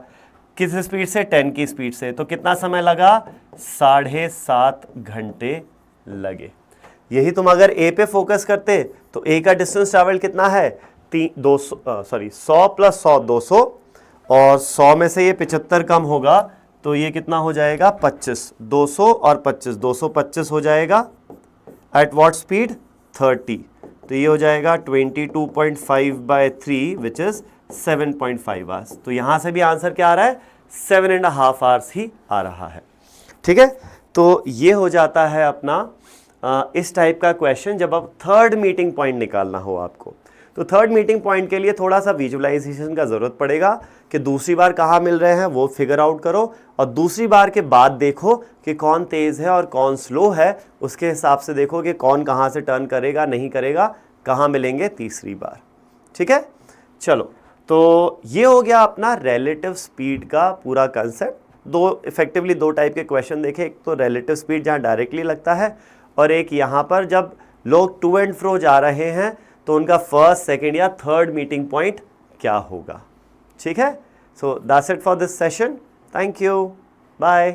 किस स्पीड से, 10 की स्पीड से, तो कितना समय लगा, 7.5 घंटे लगे। यही तुम अगर ए पे फोकस करते तो ए का डिस्टेंस ट्रैवल कितना है, 100 प्लस 100 200, और 100 में से ये 75 कम होगा तो ये कितना हो जाएगा 25, 200 और 25, 225 हो जाएगा एट व्हाट स्पीड 30, तो ये हो जाएगा 22.5 बाय 3 विच इज 7.5 आवर्स। तो यहाँ से भी आंसर क्या आ रहा है, 7.5 आवर्स ही आ रहा है, ठीक है। तो ये हो जाता है अपना इस टाइप का क्वेश्चन जब अब थर्ड मीटिंग पॉइंट निकालना हो आपको। तो थर्ड मीटिंग पॉइंट के लिए थोड़ा सा विजुअलाइजेशन का ज़रूरत पड़ेगा कि दूसरी बार कहाँ मिल रहे हैं वो फिगर आउट करो, और दूसरी बार के बाद देखो कि कौन तेज़ है और कौन स्लो है, उसके हिसाब से देखो कि कौन कहाँ से टर्न करेगा नहीं करेगा, कहाँ मिलेंगे तीसरी बार, ठीक है। चलो तो ये हो गया अपना रिलेटिव स्पीड का पूरा कंसेप्ट। इफेक्टिवली दो टाइप के क्वेश्चन देखे, एक तो रिलेटिव स्पीड जहाँ डायरेक्टली लगता है, और एक यहाँ पर जब लोग टू एंड फ्रो जा रहे हैं तो उनका फर्स्ट, सेकेंड या थर्ड मीटिंग पॉइंट क्या होगा, ठीक है। So that's it for this session, thank you, bye.